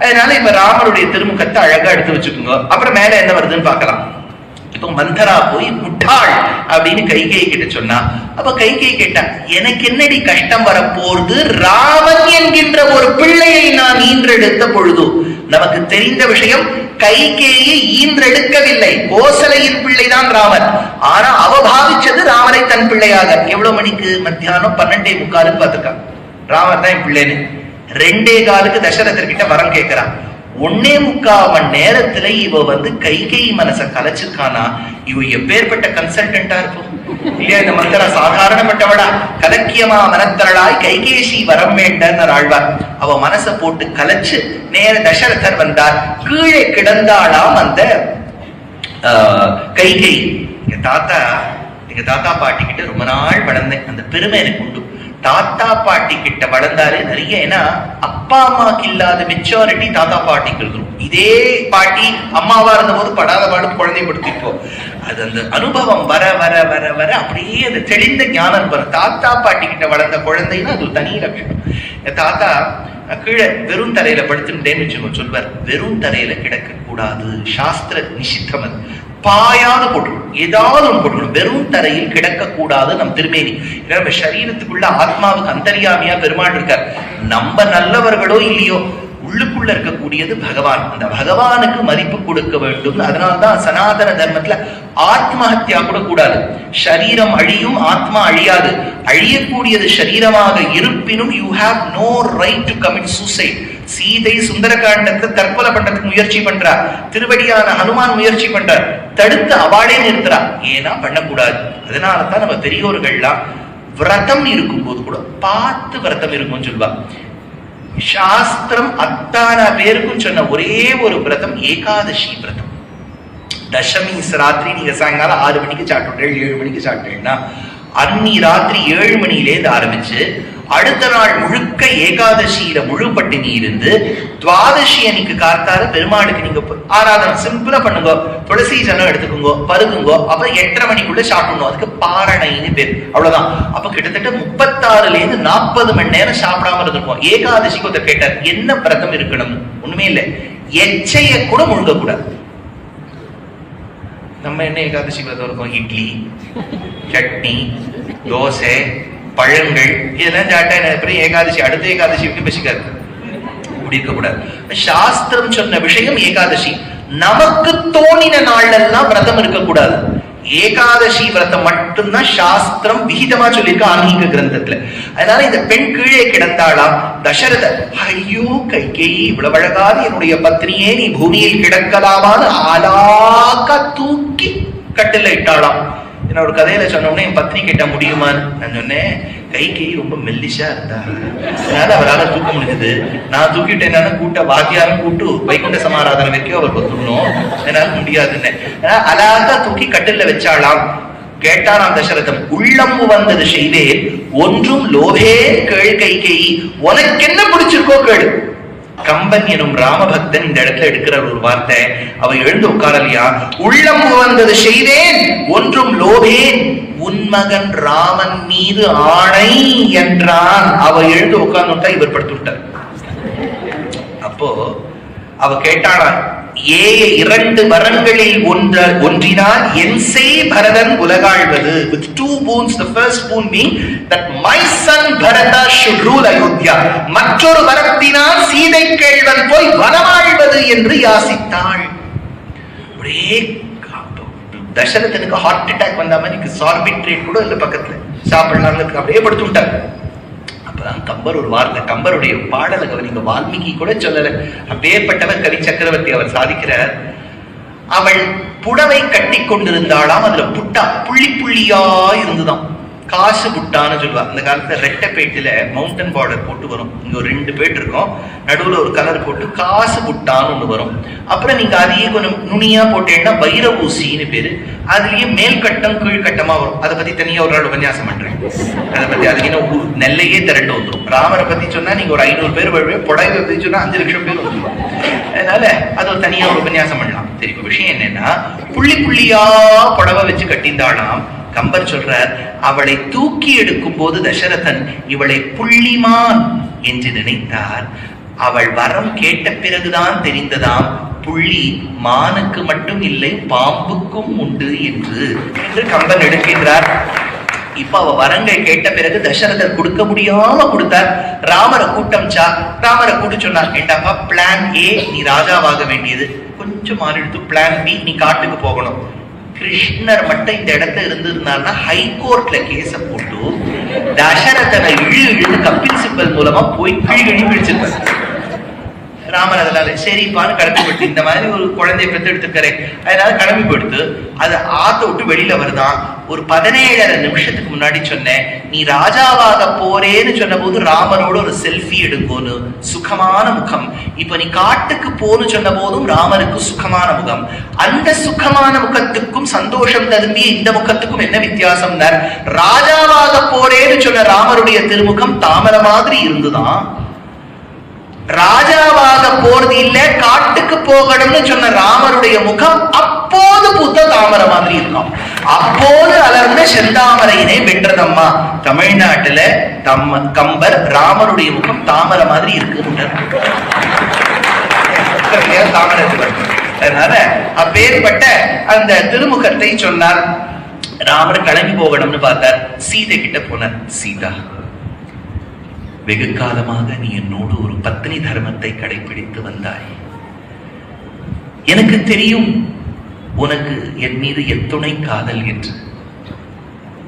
அதனால இப்ப ராமருடைய திருமுகத்தை அழகா எடுத்து வச்சுக்கோங்க. அப்புறம் மேல என்ன வருதுன்னு பாக்கலாம். இப்ப மந்தரா போய் முட்டாள் அப்படின்னு கைகேயி கிட்ட சொன்னா, அப்ப கைகேயி கேட்டா, எனக்கு என்னடி கஷ்டம் வரப்போறது, ராமன் என்கின்ற ஒரு பிள்ளையை நான் ஈன்றெடுத்த பொழுது. நமக்கு தெரிந்த விஷயம், கைகேயை ஈன்றெடுக்கவில்லை, கோசலையின் பிள்ளைதான் ராமன். ஆனா அவ பாவிச்சது ராமரை தன் பிள்ளையாக. எவ்வளவு மணிக்கு? மத்தியானம் 12:45 பார்த்திருக்கான். ராமர் தான் என் பிள்ளைன்னு. 2:15 தசரதர்கிட்ட வரம் கேட்கிறான். 1.25 மணி நேரத்துல இவ கைகேயி மனச கலைச்சிருக்கானா, இவ எப்பேற்பட்ட கன்சல்டன்டா இருக்கும் இல்லையா? இந்த மந்திர சாதாரணப்பட்டவடா, கலக்கியமா மனத்தரளாய் கைகேசி வரம் வேண்டார் ஆழ்வார். அவ மனச போட்டு கலைச்சு நேர தசரதர் வந்தார். கீழே கிடந்தாளாம் அந்த கைகேயி. எங்க தாத்தா பாட்டி கிட்ட ரொம்ப நாள் வளர்ந்தேன், அந்த பெருமை எனக்கு உண்டு. தாத்தா பாட்டி கிட்ட வளர்ந்தாரு நிறைய. ஏன்னா அப்பா அம்மாக்கு இல்லாத மெச்சூரிட்டி தாத்தா பாட்டிக்கு இருக்கும். இதே பாட்டி அம்மாவா இருந்த போது படாத பாடு குழந்தை படுத்திப்போம். அது அந்த அனுபவம் வர வர வர வர அப்படியே அது தெளிந்த ஞானம் வரும். தாத்தா பாட்டி கிட்ட வளர்ந்த குழந்தைன்னா அது தனி லட்சணம். தாத்தா கீழே வெறும் தரையில படுத்துட்டேன்னு சொல்வார், வெறும் தரையில கிடக்க கூடாது, சாஸ்திர நிஷித்தம். அது பாயாத போட்டுக்கணும், ஏதாவது ஒன்று போட்டுக்கணும். வெறும் தரையில் கிடக்க கூடாது நம் திருமேனி. நம்ம சரீரத்துக்குள்ள ஆத்மாவுக்கு அந்தரியாமியா பெருமாள் இருக்கார். நம்ம நல்லவர்களோ இல்லையோ உள்ளுக்குள்ள இருக்கக்கூடியது பகவான். அந்த பகவானுக்கு மதிப்பு கொடுக்க வேண்டும். அதனால்தான் சனாதன தர்மத்துல ஆத்மஹத்யா கூட கூடாது. சரீரம் அழியும், ஆத்மா அழியாது. அழியக்கூடியது சரீரமாக இருப்பினும் you have no right to commit suicide. Sita சுந்தரகாண்டத்தை தற்கொலை பண்றதுக்கு முயற்சி பண்றார். திருவடியான ஹனுமான் முயற்சி பண்றார், தடுத்து அவாளே நிறுத்துறா. ஏன்னா பண்ணக்கூடாது. அதனாலதான் நம்ம பெரியோர்கள்லாம் விரதம் இருக்கும்போது கூட பார்த்து விரதம் இருக்கும்னு சொல்லுவா. சாஸ்திரம் அத்தான பேருக்கும் சொன்ன ஒரே ஒரு விரதம் ஏகாதசி விரதம். தசமி ராத்திரி நீங்க சாயங்காலம் 6 மணிக்கு சாப்பிட்டு 7 மணிக்கு சாப்பிட்டீங்கன்னா அன்னி ராத்திரி 7 மணிலேருந்து ஆரம்பிச்சு அடுத்த நாள் முழுக்க ஏகாதசியில முழு பட்டினி இருந்து துவாதசி அன்னைக்கு காத்தால பெருமாளுக்கு நீங்க ஆராதனை சிம்பிளா பண்ணுங்க. துளசி ஜலம் எடுத்துக்கோங்க, பருகுங்கோ. அப்ப 8:30 மணிக்குள்ள சாப்பிடணும். அதுக்கு பாரணைன்னு பேர். அவ்வளவுதான். அப்ப கிட்டத்தட்ட 36லேருந்து 40 மணி நேரம் சாப்பிடாம இருந்திருக்கும். ஏகாதசிக்கு ஒருத்தர் கேட்டார், என்ன விரதம் இருக்கணும்? ஒண்ணுமே இல்லை, எச்சைய கூட முழுங்க கூடாது. நம்ம என்ன ஏகாதசி விரதம் இருக்கோம்? இட்லி, சட்னி, தோசை, பழங்கள், இதெல்லாம் சாப்பிட்டா ஏகாதசி அடுத்த ஏகாதசி பசிக்காது. இப்படி இருக்கக்கூடாது. சாஸ்திரம் சொன்ன விஷயம் ஏகாதசி. நமக்கு தோணின நாள்லாம் விரதம் இருக்கக்கூடாது. ஏகாதசி விரதம் மட்டும்தான் சாஸ்திரம் விகிதமா சொல்லியிருக்க ஆன்மீக கிரந்தத்துல. அதனால இந்த பெண் கீழே கிடந்தாளாம். தசரத ஐயோ கைகேயி, இவ்வளவு அழகாத என்னுடைய பத்னியே நீ பூமியில் கிடக்கலாமான்னு ஆளாக்க தூக்கி கட்டில இட்டாளாம். என்ன ஒரு கதையில சொன்னோம்னா என் பத்னி கேட்டா முடியுமான்னு நான் சொன்னேன். கைகேயி ரொம்ப மெல்லிசா இருந்தா, அதனால அவரால் தூக்க முடிஞ்சது. நான் தூக்கிட்டேன்னா கூட்ட வாத்தியாரும் கூட்டு வைகுண்ட சமாராதனை வரைக்கும் அவர் தூக்கணும், என்னால முடியாதுன்னு. அழகா தூக்கி கட்டில வச்சாலாம். கேட்டாராம் தசரதம், உள்ளம் வந்தது செய்தேன் ஒன்றும் லோபே கேள் கைகேயி, உனக்கு என்ன பிடிச்சிருக்கோ கேளு. கம்பன் எனும் ராமபக்தன் இந்த இடத்துல எடுக்கிற ஒரு வார்த்தை. அவ எழுந்து உட்காரலையா, உள்ளம் வந்தது செய்தேன் ஒன்றும் லோபேன், உன் மகன் ராமன் மீது ஆணை என்றான். அவ எழுந்து உட்கார்ந்துட்டா இவர் படுத்துட்டார். அப்போ அவ கேட்டாளா, ஏய 2 வரங்களில் ஒன்றினால் என் செய் Bharathan உலகாழ்வது. With 2 boons, the first boon being that my son Bharata should rule Ayodhya. மற்றொரு வரத்தினால் சீதை கேள்வன் போய் வனமாழ்வது என்று யாசித்தாள். ஒரே தசரதனுக்கு ஹார்ட் அட்டாக் வந்த மாதிரி சார்பிட்ரேட் கூட இல்ல பக்கத்துல, சாப்பிடலாம் அப்படியே படுத்துட்டார். அப்பதான் கம்பர் ஒரு வார்த்தை, கம்பருடைய பாடலை கவனிங்க. வால்மீகி கூட சொல்லல, அப்பேற்பட்டவர் கவி சக்கரவர்த்தி அவர் சாதிக்கிறார். அவள் புடவை கட்டி கொண்டிருந்தாளாம். அதுல புட்டா புள்ளி புள்ளியா இருந்துதான், காசு புட்டான்னு சொல்லுவா. அந்த காலத்துல ரெட்டைப்பேட்டுல மவுண்டன் பார்டர் போட்டு வரும். இங்க ஒரு 2 பேட் இருக்கும், நடுவுல ஒரு கலர் போட்டு காசு புட்டான்னு ஒண்ணு வரும். அப்புறம் நீங்க அதையே கொஞ்சம் நுனியா போட்டேன்னா வைர ஊசின்னு பேரு. அதுலயே மேல் கட்டம் கீழ் கட்டமா வரும். அதை பத்தி தனியா ஒரு நாள் உபன்யாசம் பண்றேன். அதை பத்தி அதுக்கு நெல்லையே திரண்டு வந்துடும். ராமரை பத்தி சொன்னா நீங்க ஒரு 500 பேர் வருவேன், புடவை பத்தி சொன்னா 5 லட்சம் பேர் வந்துடும். அதனால அது ஒரு தனியா ஒரு உபன்யாசம் பண்ணலாம். சரி, இப்ப விஷயம் என்னன்னா, புள்ளி புள்ளியா புடவை வச்சு கட்டிந்தாலாம். கம்பர் சொல்றார், அவளை தூக்கி எடுக்கும் போது தசரதன் இவளை புள்ளிமான் என்று நினைத்தார். அவள் வரம் கேட்ட பிறகுதான் தெரிந்ததாம், புள்ளி மானுக்கு மட்டும் இல்லை பாம்புக்கும் உண்டு என்று கம்பன் எடுக்கின்றார். இப்ப அவ வரங்கள் கேட்ட பிறகு தசரதர் கொடுக்க முடியாம கொடுத்தார். ராமரை கூட்டம்ச்சா, ராமரை கூட்டு சொன்னார், கேட்டாப்பா பிளான் ஏ நீ ராஜாவாக வேண்டியது, கொஞ்சம் மாறிடுத்து பிளான் பி நீ காட்டுக்கு போகணும். கிருஷ்ணர் மட்டும் இந்த இடத்துல இருந்திருந்தாருன்னா ஹைகோர்ட்ல கேச போட்டு தசரதனை இழுந்து கப்பில் சிப்பல் மூலமா போய் கீழ்கழி பிடிச்சிருப்பார். ராமர் அதனால சரிப்பான்னு கிளம்பி போயிடுத்து. இந்த மாதிரி ஒரு குழந்தைய பெற்று எடுத்துக்கிறேன், அதனால கிளம்பி போயிடுத்து. அது ஆத்த விட்டு வெளியில வருதான். ஒரு 17.5 நிமிஷத்துக்கு முன்னாடி சொன்னேன், நீ ராஜாவாக போறேன்னு சொன்ன போது ராமரோட ஒரு செல்ஃபி எடுங்கோன்னு, சுகமான முகம். இப்ப நீ காட்டுக்கு போன்னு சொன்ன போதும் ராமருக்கு சுகமான முகம். அந்த சுகமான முகத்துக்கும் சந்தோஷம் தரும்பிய இந்த முகத்துக்கும் என்ன வித்தியாசம்? ராஜாவாக போறேன்னு சொன்ன ராமருடைய திருமுகம் தாமரை மாதிரி இருந்துதான். ராஜாவாக போறது இல்ல, காட்டுக்கு போகணும்னு சொன்ன ராமருடைய முகம் அப்போது பூத்த தாமரை மாதிரி இருக்கும். அப்போது அலர்ந்த செந்தாமரையினை வென்றதம்மா. தமிழ்நாட்டுல கம்பர் ராமருடைய முகம் தாமரை மாதிரி இருக்கு. தாமரை. அதனால அப்பேற்பட்ட அந்த திருமுகத்தை சொன்னார். ராமர் கிளம்பி போகணும்னு பார்த்தார். சீதை கிட்ட போனார். சீதா, வெகு காலமாக நீ என்னோடு ஒரு பத்னி தர்மத்தை கடைபிடித்து வந்தாய். எனக்கு தெரியும் உனக்கு என் மீது எத்துணை காதல் என்று.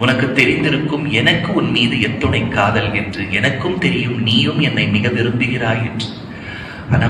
உனக்கு தெரிந்திருக்கும் எனக்கு உன் மீது எத்துணை காதல் என்று. எனக்கும் தெரியும் நீயும் என்னை மிக விரும்புகிறாய் என்று. ஆனா